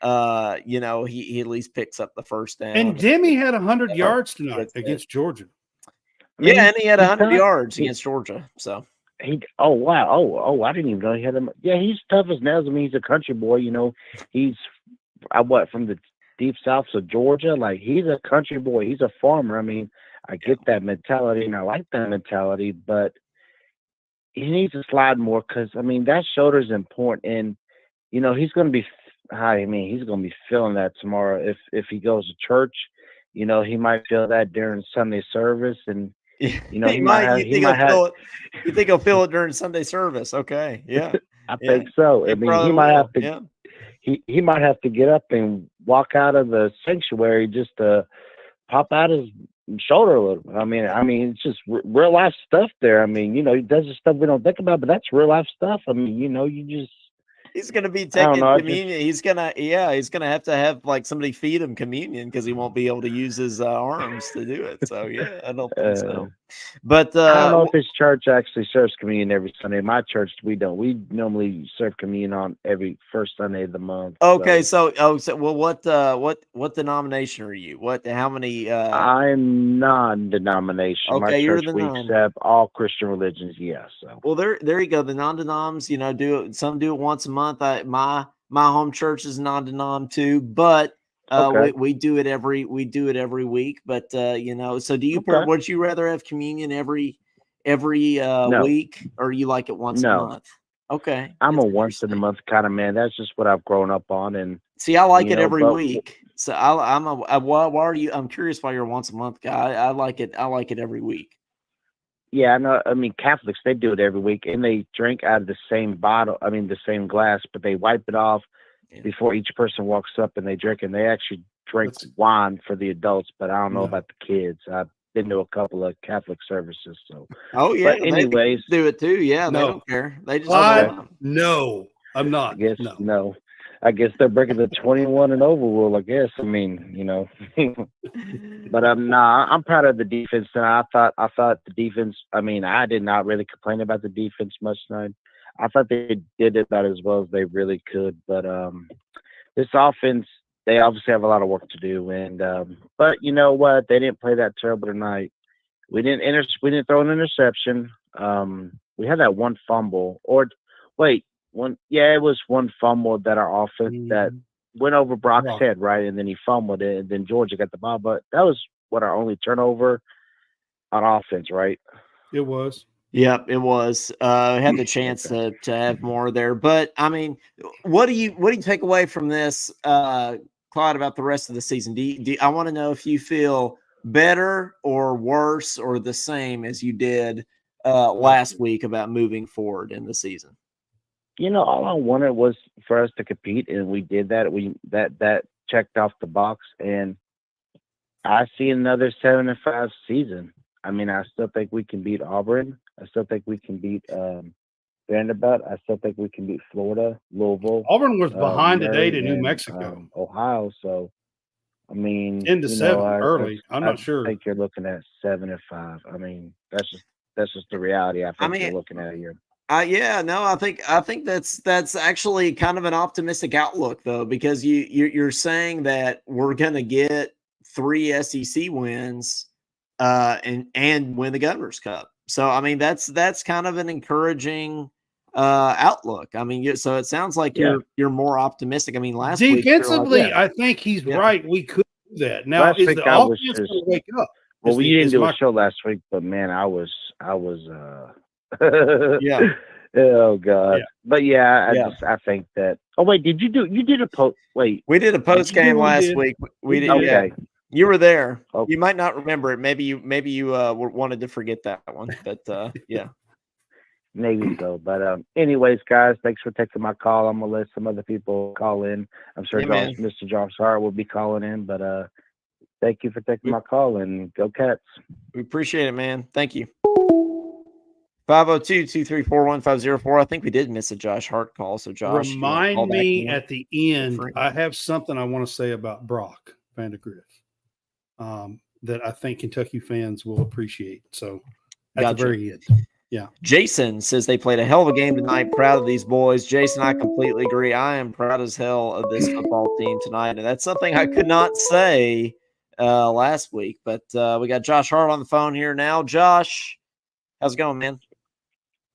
he at least picks up the first down. And Demi had 100 yards tonight That's it. against Georgia. Yeah, and he had 100 yards against Georgia. So oh wow, I didn't even know he had him. Yeah, he's tough as nails. I mean, he's a country boy. He's from the deep south of Georgia. Like, he's a country boy. He's a farmer. I mean, I get that mentality and I like that mentality, but he needs to slide more because I mean that shoulder is important, and he's going to be. He's going to be feeling that tomorrow if he goes to church. He might feel that during Sunday service, and he might You think he'll feel it during Sunday service? Okay, yeah, I think so. I mean, he might have to. Yeah. He might have to get up and walk out of the sanctuary just to pop out his shoulder a little. I mean, it's just real life stuff there. I mean, he does the stuff we don't think about, but that's real life stuff. I mean, he's going to be taking communion. He's going to have like somebody feed him communion because he won't be able to use his arms to do it. So yeah, I don't think so. But I don't know if his church actually serves communion every Sunday. My church, we don't. We normally serve communion on every first Sunday of the month. Okay, so what denomination are you? How many? I'm non-denomination. Okay, my you're church, the we accept all Christian religions. Yes. So. Well, there you go. The non-denoms, some do it once a month. My home church is non-denom too, but we do it every week. But so do you? Would you rather have communion every week, or you like it once a month? Okay, I'm a once in a month kind of man. That's just what I've grown up on, and see, I like it every week. So why are you? I'm curious why you're a once a month guy. I like it. I like it every week. Yeah, I know. I mean, Catholics, they do it every week, and they drink out of the same bottle. I mean, the same glass, but they wipe it off before each person walks up and they drink. And they actually drink wine for the adults, but I don't know about the kids. I've been to a couple of Catholic services. So. Oh yeah, but anyways, they do it too. Yeah, they don't care. They just no, I'm not. I guess no. I guess they're breaking the 21 and over rule. I guess. I mean, but I'm proud of the defense. And I thought the defense. I mean, I did not really complain about the defense much tonight. I thought they did about as well as they really could. But this offense, they obviously have a lot of work to do. And but you know what? They didn't play that terrible tonight. We didn't throw an interception. We had that one fumble. It was one fumble that our offense that went over Brock's head, right? And then he fumbled it, and then Georgia got the ball. But that was our only turnover on offense, right? It was. Yep, it was. Had the chance to have more there. But I mean, what do you take away from this, Claude, about the rest of the season? I want to know if you feel better or worse or the same as you did last week about moving forward in the season? All I wanted was for us to compete, and we did that. That checked off the box, and I see another 7-5 season. I mean, I still think we can beat Auburn. I still think we can beat Vanderbilt. I still think we can beat Florida, Louisville. Auburn was behind today to New Mexico, Ohio. So, I mean, 10-7 early. I'm not sure. I think you're looking at 7-5. I mean, that's just the reality. I think you're looking at here. I think that's actually kind of an optimistic outlook, though, because you're saying that we're going to get 3 SEC wins and win the Governor's Cup. So I mean that's kind of an encouraging outlook. I mean, so it sounds like you're more optimistic. I mean, last defensively, week, I think he's right. We could do that. Now is the offense going to wake up? Well, we didn't do a show last week, but man, I was yeah. Oh God. Yeah. But I think that. Oh wait, you did a post? Wait, we did a post game last week. We did. Okay. Yeah. You were there. Okay. You might not remember it. Maybe you wanted to forget that one. But yeah. Maybe so. But anyways, guys, thanks for taking my call. I'm gonna let some other people call in. I'm sure Mr. Josh Hart will be calling in. But thank you for taking my call, and go Cats. We appreciate it, man. Thank you. 502-234-1504. I think we did miss a Josh Hart call. So Josh, remind me at the end. I have something I want to say about Brock Vandegrift that I think Kentucky fans will appreciate. So at the very end. Jason says they played a hell of a game tonight. Proud of these boys. Jason, I completely agree. I am proud as hell of this football team tonight. And that's something I could not say last week. But we got Josh Hart on the phone here now. Josh, how's it going, man?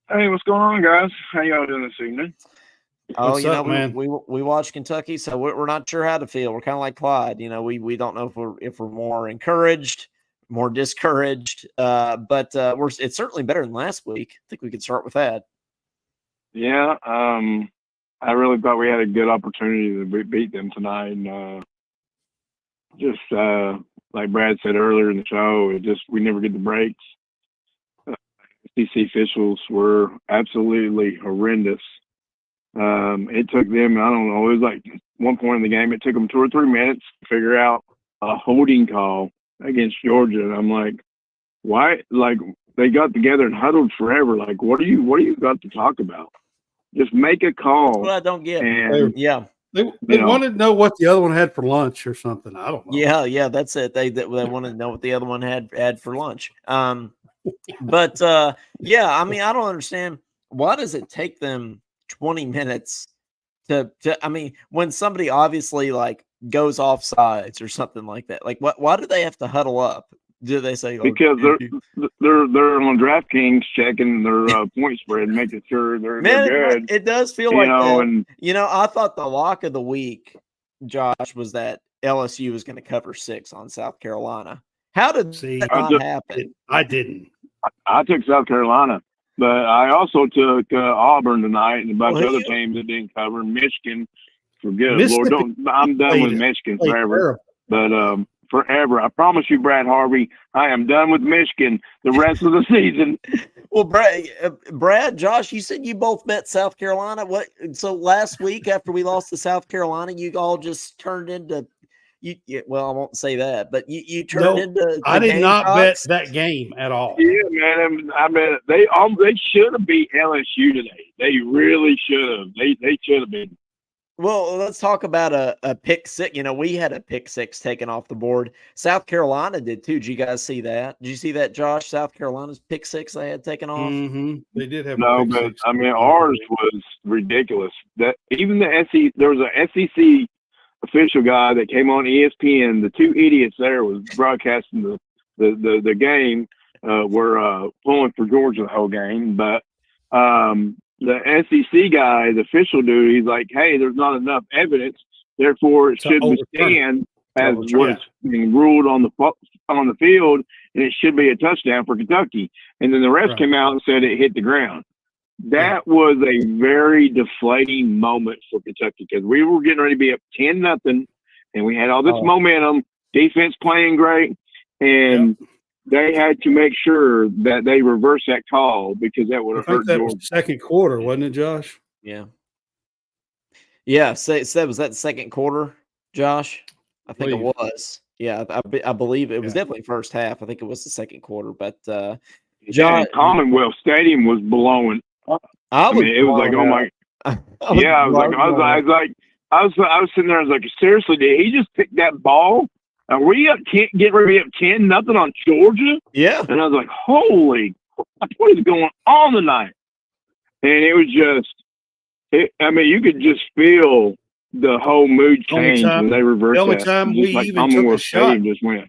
Hey, what's going on, guys? How y'all doing this evening? Oh, What's up, man? we watch Kentucky, so we're not sure how to feel. We're kind of like Clyde. We don't know if we're more encouraged, more discouraged. But it's certainly better than last week. I think we could start with that. Yeah, I really thought we had a good opportunity to beat them tonight. And just like Brad said earlier in the show, we never get the breaks. SEC officials were absolutely horrendous. It took them, I don't know, it was like one point in the game, it took them 2 or 3 minutes to figure out a holding call against Georgia. And I'm like, why? Like, they got together and huddled forever. Like, what do you got to talk about? Just make a call. Well, I don't get. And, They wanted to know what the other one had for lunch or something. I don't know. Yeah, that's it. They wanted to know what the other one had for lunch. But I mean, I don't understand, why does it take them 20 minutes to I mean, when somebody obviously like goes off sides or something like that, like why do they have to huddle up? Do they say, because they're on DraftKings checking their point spread, making sure they're good. It does feel like that. And I thought the lock of the week, Josh, was that LSU was going to cover 6 on South Carolina. How did that not happen? I didn't. I took South Carolina, but I also took Auburn tonight and a bunch of other teams that didn't cover. Michigan, for good Lord, I'm done with Michigan forever. But forever, I promise you, Brad Harvey, I am done with Michigan the rest of the season. Well, Brad, Josh, you said you both met South Carolina. So last week after we lost to South Carolina, you all just turned into well, I won't say that, but you turned into. I did not bet that game at all. Yeah, man. I mean, they should have beat LSU today. They really should have. They should have been. Well, let's talk about a pick six. We had a pick 6 taken off the board. South Carolina did too. Did you guys see that? Did you see that, Josh? South Carolina's pick 6 they had taken off. Mm-hmm. They did have. No, but I mean, ours was ridiculous. That even the SEC, there was a SEC official guy that came on ESPN. The 2 idiots there was broadcasting the game. Were pulling for Georgia the whole game, but the SEC guy, the official dude, he's like, "Hey, there's not enough evidence, therefore it should stand as what's being ruled on the field, and it should be a touchdown for Kentucky." And then the refs came out and said it hit the ground. That was a very deflating moment for Kentucky because we were getting ready to be up 10-0, and we had all this momentum, defense playing great, and they had to make sure that they reversed that call because that would have hurt that Georgia. was the second quarter, wasn't it, Josh? Yeah. Yeah. Was that the second quarter, Josh? I think it was. Yeah, I believe it was definitely first half. I think it was the second quarter, but John, Commonwealth Stadium was blowing. I mean, it was like, oh my, I was sitting there. I was like, seriously, did he just pick that ball? Are we getting ready to be up 10-0 on Georgia? Yeah. And I was like, holy, what is going on tonight? And it was just, I mean, you could just feel the whole mood change when they reversed that. The only time we even took a shot. Just went,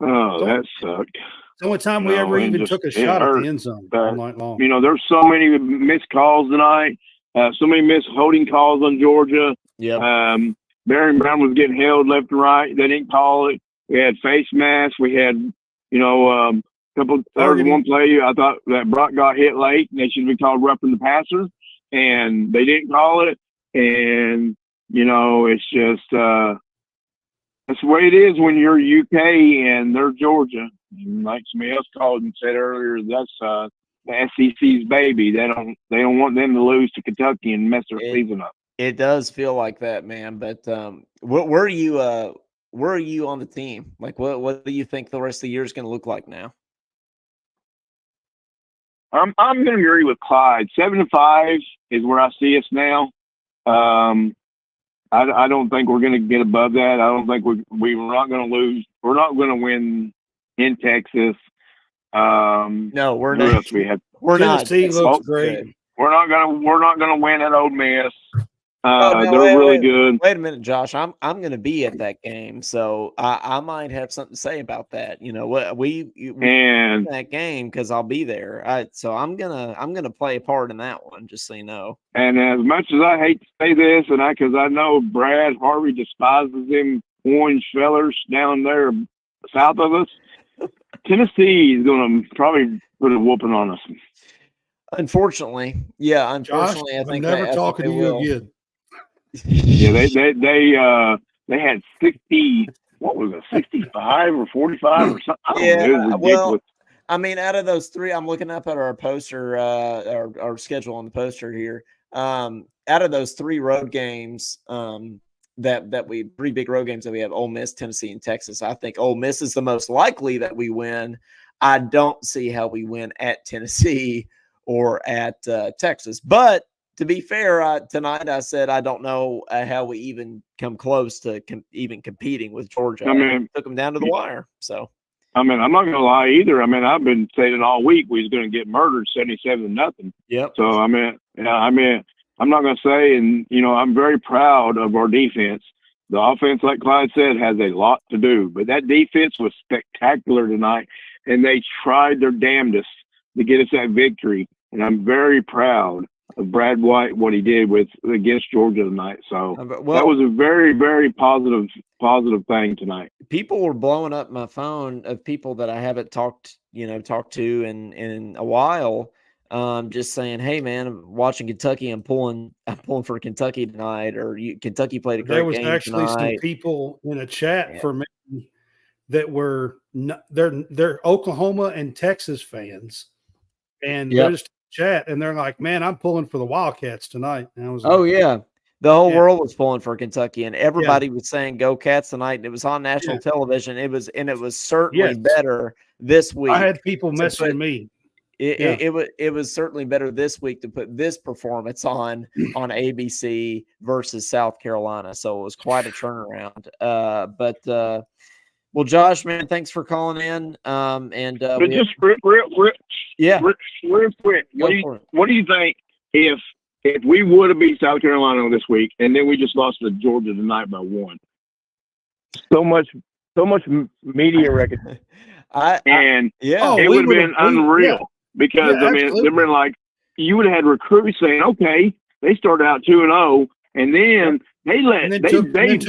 oh, that sucked. The only time we ever even took a shot at the end zone all night long. There's so many missed calls tonight, so many missed holding calls on Georgia. Yeah. Barry Brown was getting held left and right. They didn't call it. We had face masks. We had, there was one play I thought that Brock got hit late, and they should have been called roughing the passer, and they didn't call it. And, it's just that's the way it is when you're UK and they're Georgia. And like somebody else called and said earlier, that's the SEC's baby. They don't want them to lose to Kentucky and mess their season up. It does feel like that, man. But where are you on the team? Like, what do you think the rest of the year is going to look like now? I'm going to agree with Clyde. 7-5 is where I see us now. I don't think we're going to get above that. I don't think we're not going to lose. We're not going to win in Texas. No, we're not. We're not. Tennessee looks Tennessee's great. good. We're not gonna win at Ole Miss. Oh, no, They're really good. Wait a minute, Josh. I'm going to be at that game, so I might have something to say about that. You know what we And that game because I'll be there. So I'm gonna play a part in that one, just so you know. and as much as I hate to say this, and because I know Brad Harvey despises them orange fellers down there south of us, Tennessee is gonna probably put a whooping on us. Unfortunately, yeah. Josh, Unfortunately, I I'm think never talking to you will. again. Yeah, they had 60. What was it, 65 or 45 or something? I don't know. It was ridiculous. Well, I mean, out of those three, I'm looking up at our poster, our schedule on the poster here. Out of those three road games, three big road games that we have, Ole Miss, Tennessee, and Texas. I think Ole Miss is the most likely that we win. I don't see how we win at Tennessee or at Texas. But to be fair, tonight I said I don't know how we even come close to even competing with Georgia. I mean, took them down to the wire. So, I mean, I'm not going to lie either. I mean, I've been saying it all week. We was going to get murdered 77-0. yep. So I'm not going to say, and I'm very proud of our defense. The offense, like Clyde said, has a lot to do, but that defense was spectacular tonight, and they tried their damnedest to get us that victory. And I'm very proud of Brad White, what he did against Georgia tonight. So that was a very, very positive thing tonight. People were blowing up my phone of people that I haven't talked to in a while. Just saying, hey man, I'm watching Kentucky. I'm pulling for Kentucky tonight, or Kentucky played a great game tonight. There was actually some people in a chat for me that were they're Oklahoma and Texas fans, and they're just chat, and they're like, man, I'm pulling for the Wildcats tonight. And I was like, yeah. The whole world was pulling for Kentucky, and everybody was saying "Go Cats" tonight. And it was on national television. It was certainly better this week. I had people messaging me. It was certainly better this week to put this performance on ABC versus South Carolina. So it was quite a turnaround. Well, Josh, man, thanks for calling in. But just real quick, what do you think if we would have beat South Carolina this week and then we just lost to Georgia tonight by 1? So much media recognition. It would have been unreal because I mean, they've been like, you would have had recruits saying, okay, they started out 2-0, and then they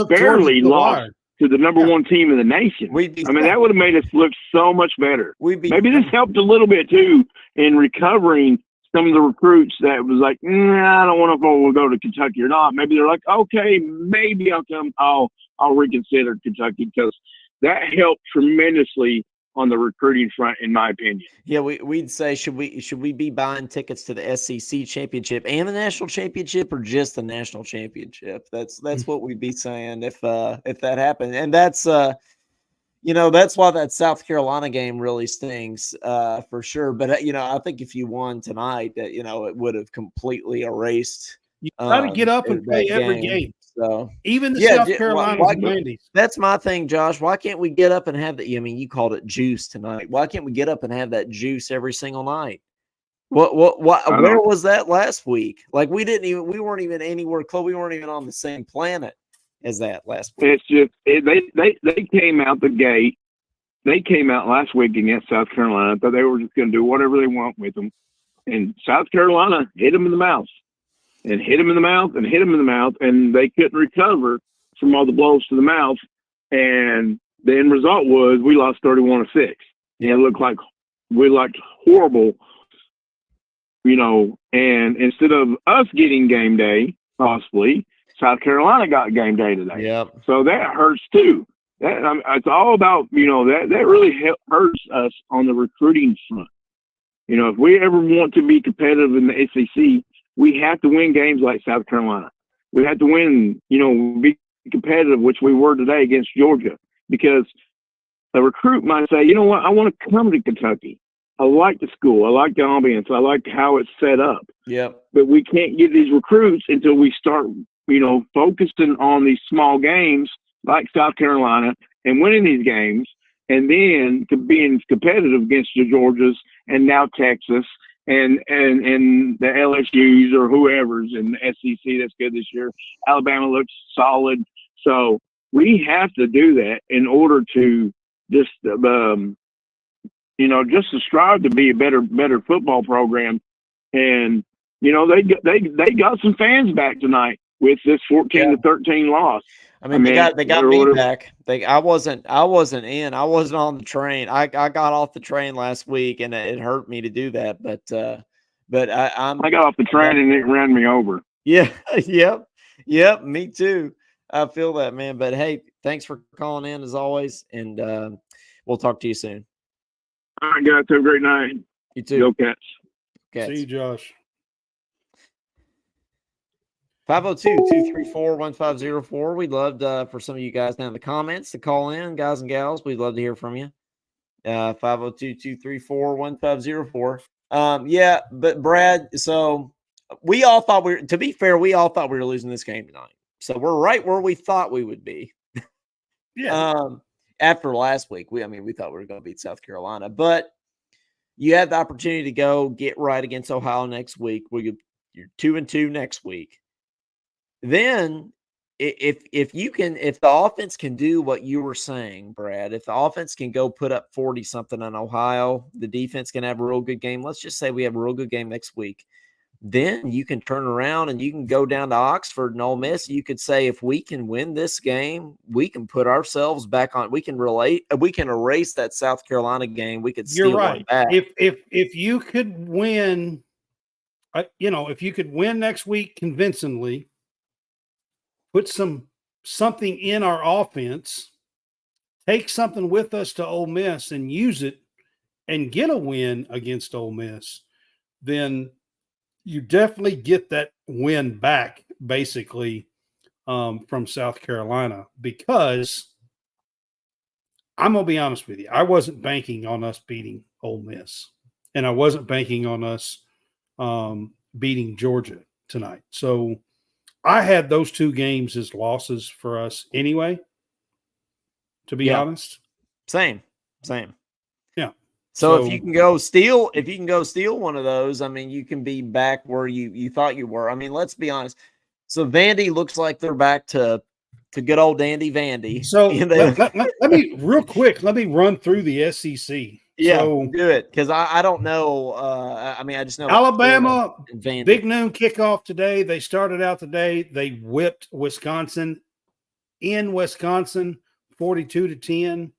barely lost to the number one team in the nation. That would have made us look so much better. Maybe this helped a little bit too in recovering some of the recruits that was like, I don't want to know if we'll go to Kentucky or not. Maybe they're like, okay, maybe I'll reconsider Kentucky, because that helped tremendously on the recruiting front, in my opinion. Yeah, we'd say, should we be buying tickets to the SEC championship and the national championship, or just the national championship? That's what we'd be saying if that happened. And that's that's why that South Carolina game really stings for sure. But I think if you won tonight, that it would have completely erased. You got to get up and play every game. So even the South Carolina Mondays. That's my thing, Josh. Why can't we get up and have that? I mean, you called it juice tonight. Why can't we get up and have that juice every single night? What? Where was that last week? Like we weren't even anywhere close. We weren't even on the same planet as that last week. It's just they came out the gate. They came out last week against South Carolina. Thought they were just going to do whatever they want with them, and South Carolina hit them in the mouth. And hit him in the mouth, and they couldn't recover from all the blows to the mouth. And the end result was we lost 31-6. And it looked like we looked horrible, and instead of us getting game day, possibly, South Carolina got game day today. Yep. So that hurts too. It's all about, that really hurts us on the recruiting front. If we ever want to be competitive in the SEC, we have to win games like South Carolina. We have to win, be competitive, which we were today against Georgia, because a recruit might say, you know what, I want to come to Kentucky. I like the school. I like the ambience. I like how it's set up. Yep. But we can't get these recruits until we start, focusing on these small games like South Carolina and winning these games, and then being competitive against the Georgias and now Texas and the LSU's or whoever's in the SEC that's good this year. Alabama looks solid. So we have to do that in order to just, just to strive to be a better football program. And, they got some fans back tonight with this 14-13 loss. I mean, they got me back. I wasn't in. I wasn't on the train. I got off the train last week, and it hurt me to do that. But I got off the train and it ran me over. Yeah. Yep. Me too. I feel that, man. But hey, thanks for calling in as always, and we'll talk to you soon. All right, guys. Have a great night. You too. Go Cats. See you, Josh. 502-234-1504. We'd love for some of you guys down in the comments to call in, guys and gals. We'd love to hear from you. 502-234-1504. Yeah, but Brad, so we all thought we were losing this game tonight. So we're right where we thought we would be. Yeah. After last week, we thought we were going to beat South Carolina, but you have the opportunity to go get right against Ohio next week. You're 2-2 next week. Then if the offense can do what you were saying, Brad, if the offense can go put up 40 something on Ohio, the defense can have a real good game. Let's just say we have a real good game next week. Then you can turn around and you can go down to Oxford and Ole Miss. You could say, if we can win this game, we can put ourselves back on. We can erase that South Carolina game. We could steal one back. If you could win, if you could win next week convincingly, put something in our offense, take something with us to Ole Miss and use it and get a win against Ole Miss, then you definitely get that win back, basically, from South Carolina. Because I'm going to be honest with you, I wasn't banking on us beating Ole Miss, and I wasn't banking on us beating Georgia tonight. So I had those two games as losses for us anyway, to be honest. Same. Yeah. So if you can go steal one of those, I mean, you can be back where you thought you were. I mean, let's be honest. So Vandy looks like they're back to good old Dandy Vandy. So let me real quick. Let me run through the SEC. Yeah, so, do it, because I don't know. I just know Alabama big noon kickoff today. They started out today. They whipped Wisconsin in Wisconsin 42-10.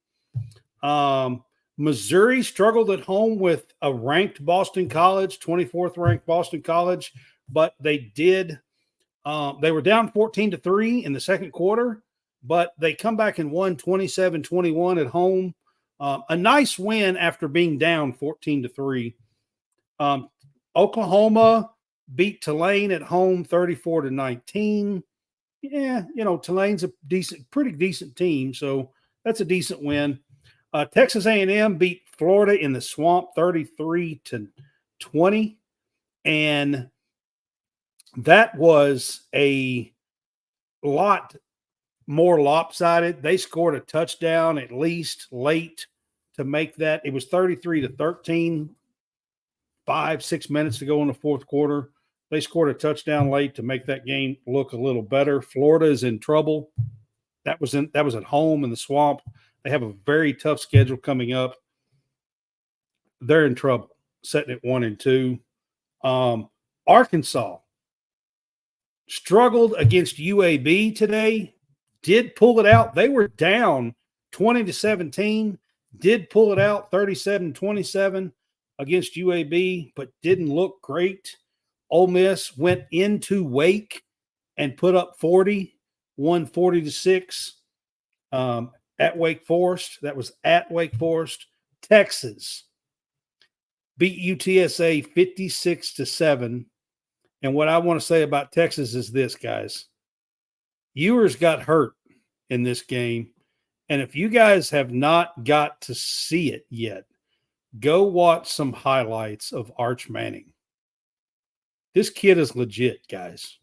Missouri struggled at home with a ranked Boston College, 24th ranked Boston College, but they did. They were down 14-3 in the second quarter, but they come back and won 27-21 at home. A nice win after being down 14-3. Oklahoma beat Tulane at home 34-19. Yeah, Tulane's a pretty decent team, so that's a decent win. Texas A&M beat Florida in the Swamp 33-20, and that was a lot more lopsided. They scored a touchdown at least late to make that. It was 33-13, 5-6 minutes to go in the fourth quarter. They scored a touchdown late to make that game look a little better. Florida is in trouble. That was at home in the Swamp. They have a very tough schedule coming up. They're in trouble, sitting at 1-2. Arkansas struggled against UAB today. Did pull it out. They were down 20-17. Did pull it out 37-27 against UAB, but didn't look great. Ole Miss went into Wake and put up 40, won 40-6 at Wake Forest. That was at Wake Forest. Texas beat UTSA 56-7. And what I want to say about Texas is this, guys. Ewers got hurt in this game. And if you guys have not got to see it yet, go watch some highlights of Arch Manning. This kid is legit, guys.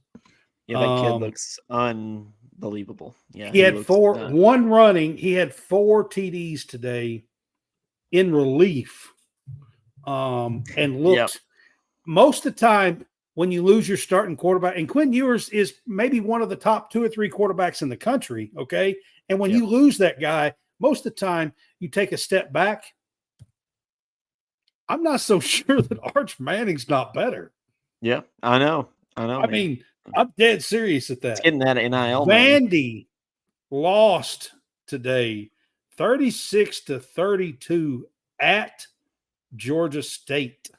Yeah, that kid looks unbelievable. Yeah, he had one running. He had 4 TDs today in relief, and looked most of the time when you lose your starting quarterback, and Quinn Ewers is maybe one of the top 2 or 3 quarterbacks in the country, okay? And when you lose that guy, most of the time you take a step back. I'm not so sure that Arch Manning's not better. Yeah, I know. I mean, I'm dead serious at that. It's getting that NIL money. Vandy lost today 36-32 at Georgia State.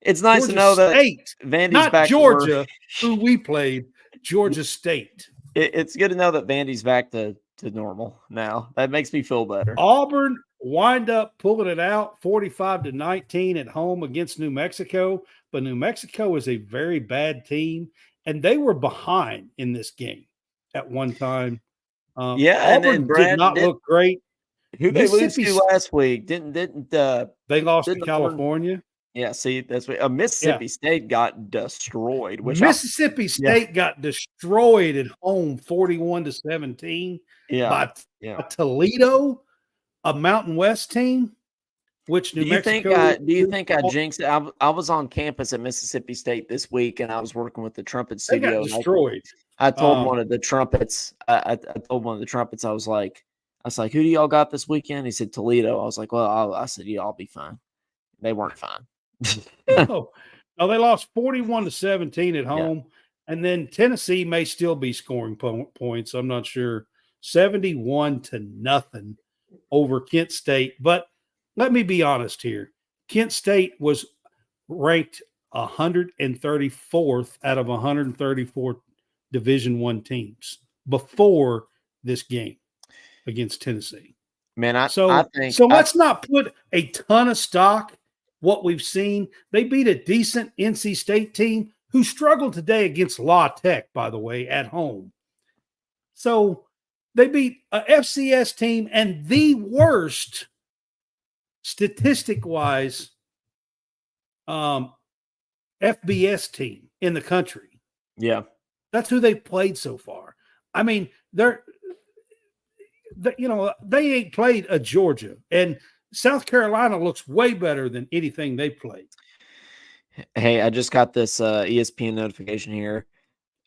It's nice Georgia to know State, that Vandy's not back Georgia, who we played, Georgia State. It's good to know that Vandy's back to normal now. That makes me feel better. Auburn wind up pulling it out 45-19 at home against New Mexico, but New Mexico is a very bad team, and they were behind in this game at one time. Auburn did not look great. Who they lose to last week? Didn't they lost to California? Yeah, see, that's what Mississippi State got destroyed. Mississippi State got destroyed at home 41-17 by Toledo, a Mountain West team, which New Mexico. Do you think I jinxed it? I was on campus at Mississippi State this week, and I was working with the trumpet studio. They got destroyed. I told one of the trumpets. I told one of the trumpets. I was like, who do y'all got this weekend? He said Toledo. I was like, well, I said, yeah, I'll be fine. They weren't fine. No, they lost 41-17 at home, and then Tennessee may still be scoring points. I'm not sure. 71-0 over Kent State. But let me be honest here. Kent State was ranked 134th out of 134 Division I teams before this game against Tennessee. Man, I think let's not put a ton of stock what we've seen. They beat a decent NC State team who struggled today against La Tech, by the way, at home. So they beat a FCS team and the worst statistic-wise FBS team in the country. Yeah. That's who they've played so far. I mean, they ain't played a Georgia, and South Carolina looks way better than anything they played. Hey, I just got this ESPN notification here.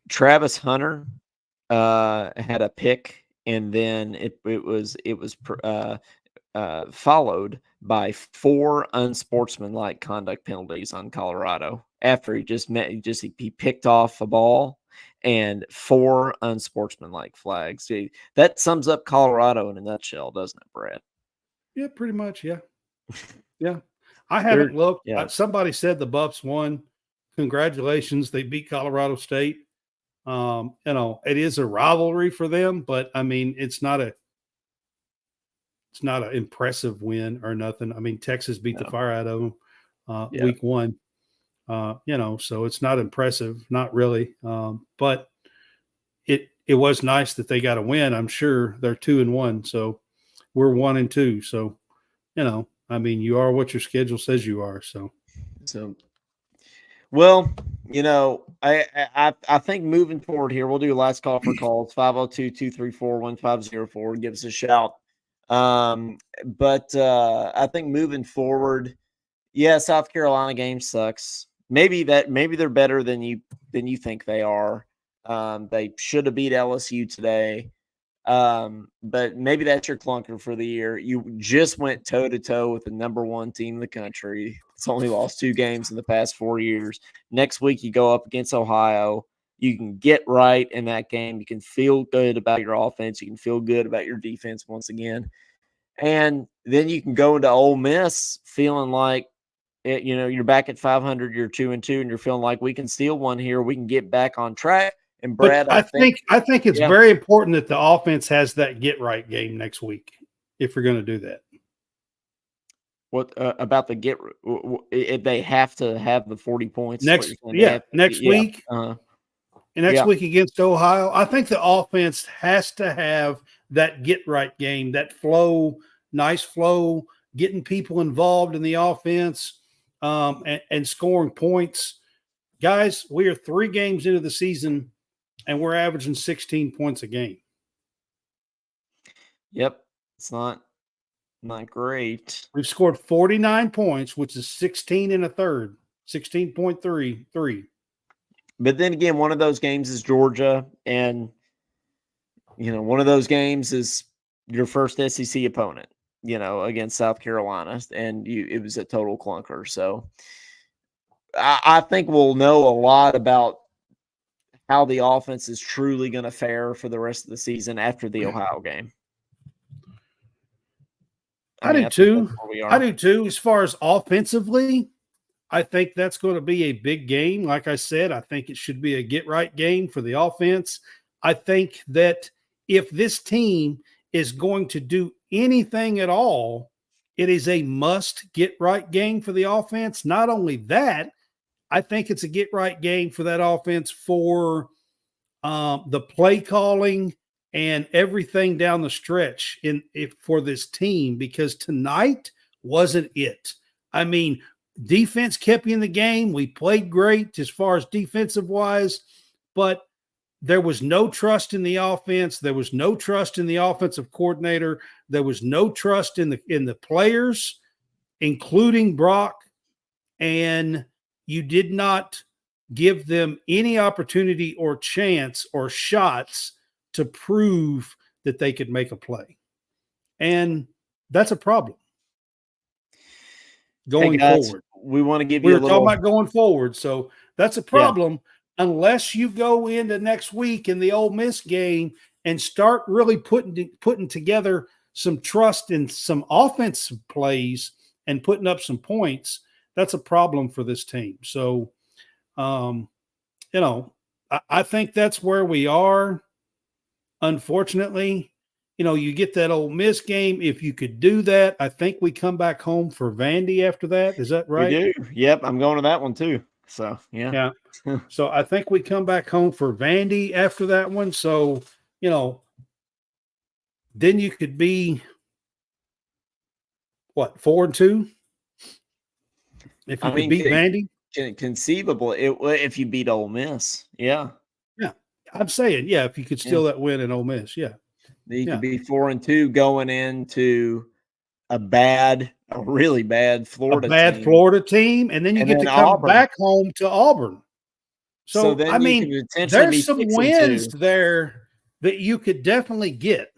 Travis Hunter had a pick, and then it was followed by 4 unsportsmanlike conduct penalties on Colorado after he he picked off a ball and 4 unsportsmanlike flags. See, that sums up Colorado in a nutshell, doesn't it, Brad? Yeah, pretty much. Yeah. Yeah. I haven't looked. Yeah. Somebody said the Buffs won. Congratulations. They beat Colorado State. It is a rivalry for them, but I mean, it's not an impressive win or nothing. I mean, Texas beat the fire out of them week 1. So it's not impressive, not really. But it was nice that they got a win. I'm sure they're 2-1. So we're 1-2. So, I mean, you are what your schedule says you are. So, well, I think moving forward here, we'll do a last call for calls, 502-234-1504. Give us a shout. But I think moving forward, South Carolina game sucks. Maybe they're better than you think they are. They should have beat LSU today. But maybe that's your clunker for the year. You just went toe-to-toe with the number 1 team in the country. It's only lost 2 games in the past 4 years. Next week, you go up against Ohio. You can get right in that game. You can feel good about your offense. You can feel good about your defense once again. And then you can go into Ole Miss feeling like, you're back at 500, you're 2-2, and you're feeling like we can steal one here. We can get back on track. And Brad, I think it's very important that the offense has that get right game next week if you're going to do that. What about the get? If they have to have the 40 points next week, next week against Ohio, I think the offense has to have that get right game, that flow, nice flow, getting people involved in the offense, and scoring points. Guys, we are 3 games into the season, and we're averaging 16 points a game. Yep. It's not great. We've scored 49 points, which is 16 in a third. 16.33. But then again, one of those games is Georgia, and one of those games is your first SEC opponent, against South Carolina, and it was a total clunker. So I think we'll know a lot about how the offense is truly going to fare for the rest of the season after the Ohio game. I do too. I do too. As far as offensively, I think that's going to be a big game. Like I said, I think it should be a get-right game for the offense. I think that if this team is going to do anything at all, it is a must-get-right game for the offense. Not only that, I think it's a get-right game for that offense for the play calling and everything down the stretch for this team, because tonight wasn't it. I mean, defense kept you in the game. We played great as far as defensive wise, but there was no trust in the offense. There was no trust in the offensive coordinator. There was no trust in the players, including Brock, and you did not give them any opportunity or chance or shots to prove that they could make a play. And that's a problem going forward. We want to give you a little. We were talking about going forward. So that's a problem unless you go into next week in the Ole Miss game and start really putting together some trust in some offensive plays and putting up some points. That's a problem for this team. So, I think that's where we are. Unfortunately, you get that Ole Miss game. If you could do that, I think we come back home for Vandy after that. Is that right? We do. Yep. I'm going to that one too. So, yeah. Yeah. So I think we come back home for Vandy after that one. So, then you could be, 4-2? If you could beat Vandy? Conceivable if you beat Ole Miss. Yeah. Yeah. I'm saying, if you could steal that win in Ole Miss. Yeah. You could be 4-2 going into a really bad Florida team. Florida team, and then you get to come back home to Auburn. So then I mean, there's some wins there that you could definitely get.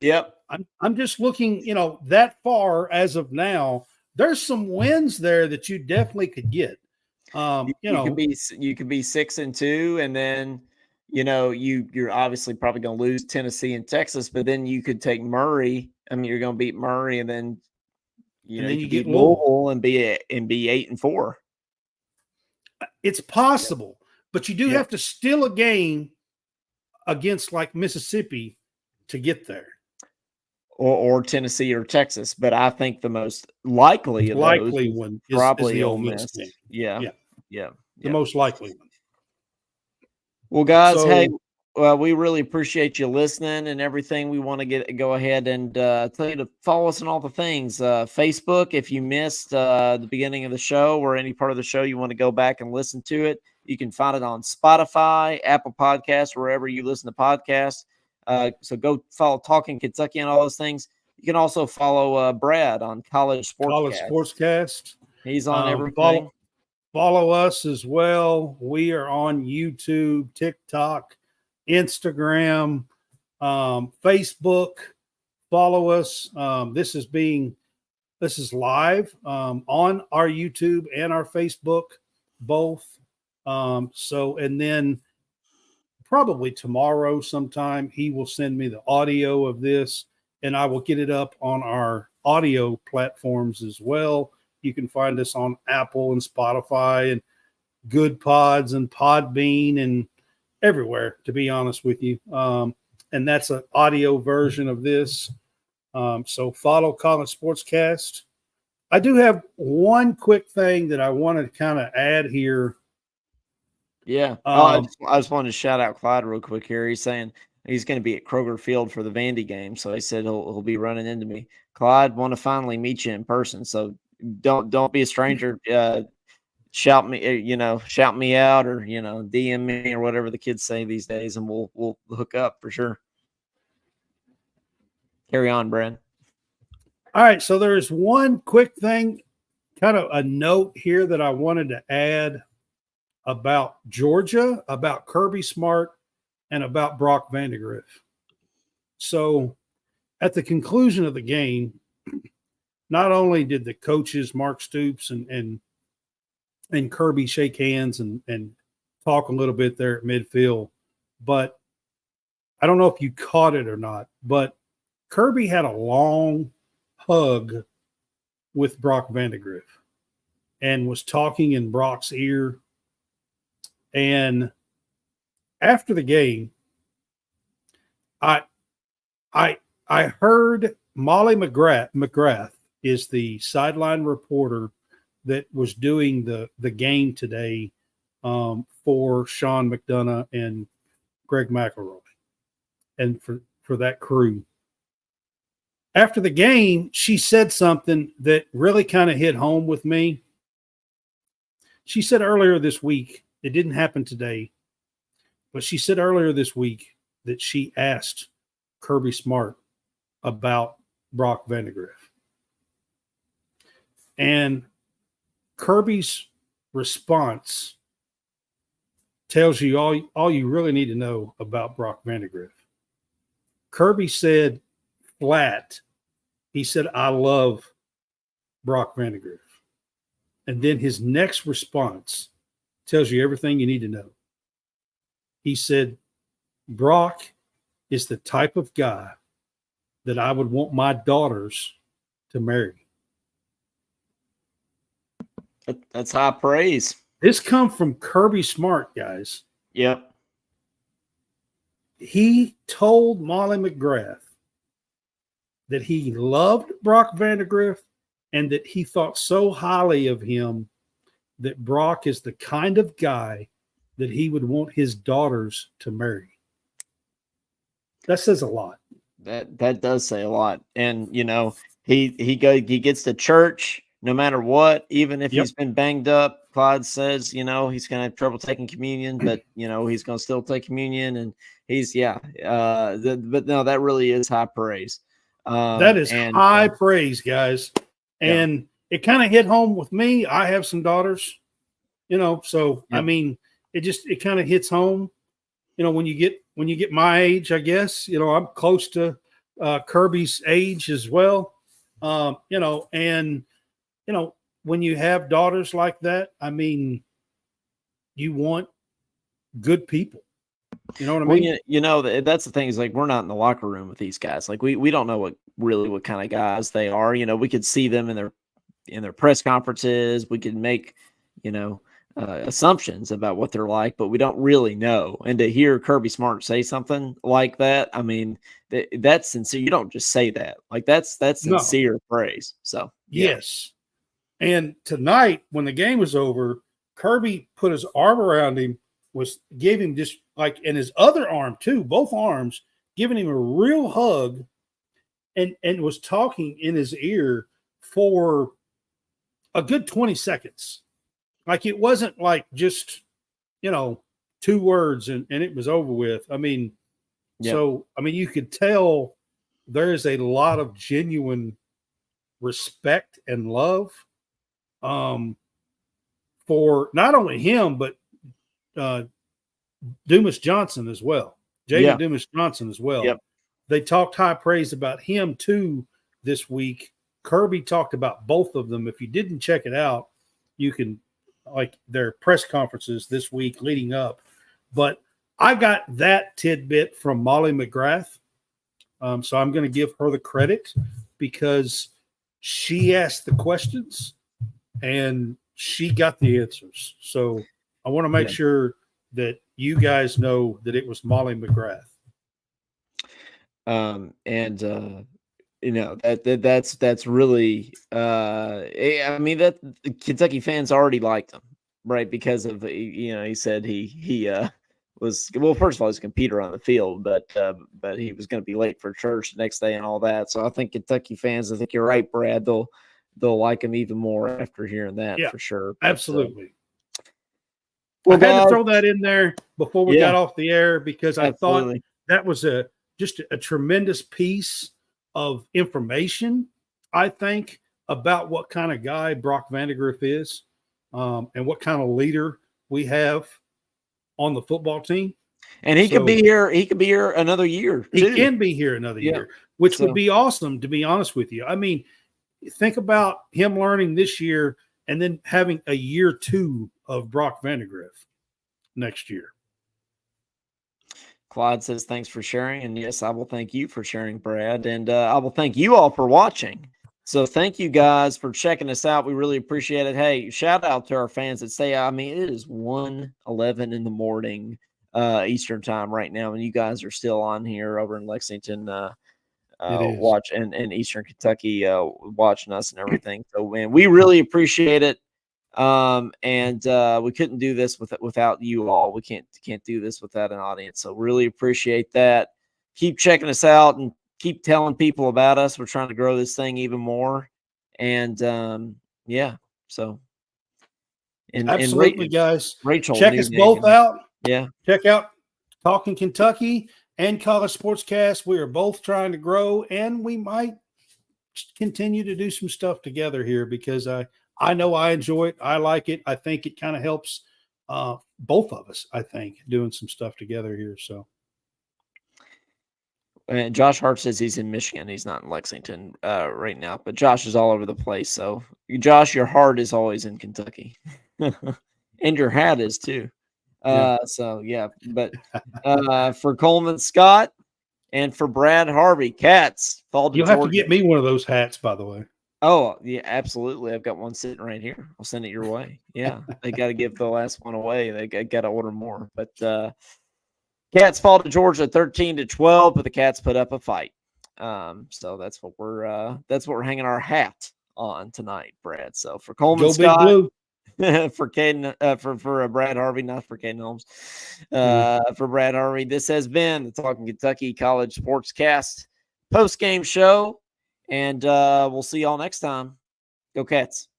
Yep. I'm just looking, that far as of now. There's some wins there that you definitely could get. You could be 6-2, and then you're obviously probably going to lose Tennessee and Texas, but then you could take Murray. I mean, you're going to beat Murray, and then you get Louisville and be 8-4. It's possible, but you do have to steal a game against like Mississippi to get there. Or Tennessee or Texas, but I think the most likely one is probably the Ole Miss. Yeah. The most likely one. Well, guys, hey, we really appreciate you listening and everything. We want to go ahead and tell you to follow us on all the things. Facebook, if you missed the beginning of the show or any part of the show, you want to go back and listen to it. You can find it on Spotify, Apple Podcasts, wherever you listen to podcasts. So go follow Talking Kentucky and all those things. You can also follow Brad on College Sportscast. He's on everything. Follow us as well. We are on YouTube, TikTok, Instagram, Facebook. Follow us. This is live on our YouTube and our Facebook, both. And then probably tomorrow sometime, he will send me the audio of this, and I will get it up on our audio platforms as well. You can find us on Apple and Spotify and Good Pods and Podbean and everywhere, to be honest with you. And that's an audio version of this. So follow College Sportscast. I do have one quick thing that I wanted to kind of add here. Yeah. I just wanted to shout out Clyde real quick here. He's saying he's going to be at Kroger Field for the Vandy game. So he said he'll be running into me. Clyde, want to finally meet you in person. So don't be a stranger. Shout me out, or DM me, or whatever the kids say these days, and we'll hook up for sure. Carry on, Brad. All right. So there's one quick thing kind of a note here that I wanted to add about Georgia, about Kirby Smart, and about Brock Vandegrift. So at the conclusion of the game, not only did the coaches, Mark Stoops and Kirby, shake hands and talk a little bit there at midfield, but I don't know if you caught it or not, but Kirby had a long hug with Brock Vandegrift and was talking in Brock's ear. And after the game, I heard Molly McGrath is the sideline reporter that was doing the game today for Sean McDonough and Greg McElroy and for that crew. After the game, she said something that really kind of hit home with me. She said earlier this week, it didn't happen today, but she said earlier this week that she asked Kirby Smart about Brock Vandegrift. And Kirby's response tells you all you really need to know about Brock Vandegrift. Kirby said flat, he said, "I love Brock Vandegrift." And then his next response tells you everything you need to know. He said, "Brock is the type of guy that I would want my daughters to marry." That's high praise. This come from Kirby Smart, guys. Yep. He told Molly McGrath that he loved Brock Vandegrift and that he thought so highly of him that Brock is the kind of guy that he would want his daughters to marry. That says a lot. That does say a lot. And he gets to church no matter what, even if he's been banged up. Clyde says, he's going to have trouble taking communion, but he's going to still take communion, and he's but no, that really is high praise. That is high praise, guys. And it kind of hit home with me. I have some daughters, so I mean, it kind of hits home, when you get my age, I guess, I'm close to Kirby's age as well. When you have daughters like that, I mean, you want good people. You know what I mean? That's the thing is, like, we're not in the locker room with these guys. Like, we don't know what kind of guys they are. We could see them in their press conferences. We could make, assumptions about what they're like, but we don't really know. And to hear Kirby Smart say something like that, I mean, that's sincere. You don't just say that. Like, that's sincere praise. So yes. And tonight, when the game was over, Kirby put his arm around him, gave him just like, and his other arm too, both arms, giving him a real hug, and was talking in his ear for a good 20 seconds. Like, it wasn't like just, 2 words and it was over with. I mean, so, I mean, you could tell there is a lot of genuine respect and love for not only him, but Dumas Johnson as well. Jaden Dumas Johnson as well. Yep. They talked high praise about him too this week. Kirby talked about both of them. If you didn't check it out, you can, like, their press conferences this week leading up. But I got that tidbit from Molly McGrath. So I'm going to give her the credit because she asked the questions and she got the answers. So I want to make sure that you guys know that it was Molly McGrath. That's really I mean, that the Kentucky fans already liked him, right? Because of he said he was, well, first of all, he's a competer on the field, but he was going to be late for church the next day and all that. So I think Kentucky fans, I think you're right, Brad, they'll like him even more after hearing that, for sure. But, absolutely. Well, I had to throw that in there before we got off the air because I thought that was just a tremendous piece of information, I think, about what kind of guy Brock Vandegrift is, and what kind of leader we have on the football team. And he could be here. He could be here another year. He can be here another year, which would be awesome, to be honest with you. I mean, think about him learning this year and then having a year 2 of Brock Vandegrift next year. Clyde says, thanks for sharing. And yes, I will thank you for sharing, Brad. And I will thank you all for watching. So thank you guys for checking us out. We really appreciate it. Hey, shout out to our fans that say, I mean, it is 1:11 in the morning Eastern time right now. And you guys are still on here over in Lexington, watch and Eastern Kentucky, watching us and everything. So, man, we really appreciate it. And we couldn't do this without you all. We can't do this without an audience. So really appreciate that. Keep checking us out and keep telling people about us. We're trying to grow this thing even more. And yeah, so absolutely, guys. Rachel, check us both out. Yeah, check out Talking Kentucky and College Sportscast. We are both trying to grow, and we might continue to do some stuff together here because I know I enjoy it. I like it. I think it kind of helps both of us, I think, doing some stuff together here. So, and Josh Hart says he's in Michigan. He's not in Lexington right now, but Josh is all over the place. So, Josh, your heart is always in Kentucky. And your hat is too. So, yeah. But for Coleman Scott and for Brad Harvey, Cats fall to You'll Georgia. have to get me one of those hats, by the way. Oh, yeah, absolutely. I've got one sitting right here. I'll send it your way. Yeah, they got to give the last one away. They got to order more. But Cats fall to Georgia 13-12, but the Cats put up a fight. So that's what we're hanging our hat on tonight, Brad. So for Coleman Go Scott, Big Blue. for Caden, for Brad Harvey, not for Caden Holmes, for Brad Harvey, this has been the Talking Kentucky College Sportscast post-game show. And we'll see y'all next time. Go Cats.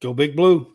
Go Big Blue.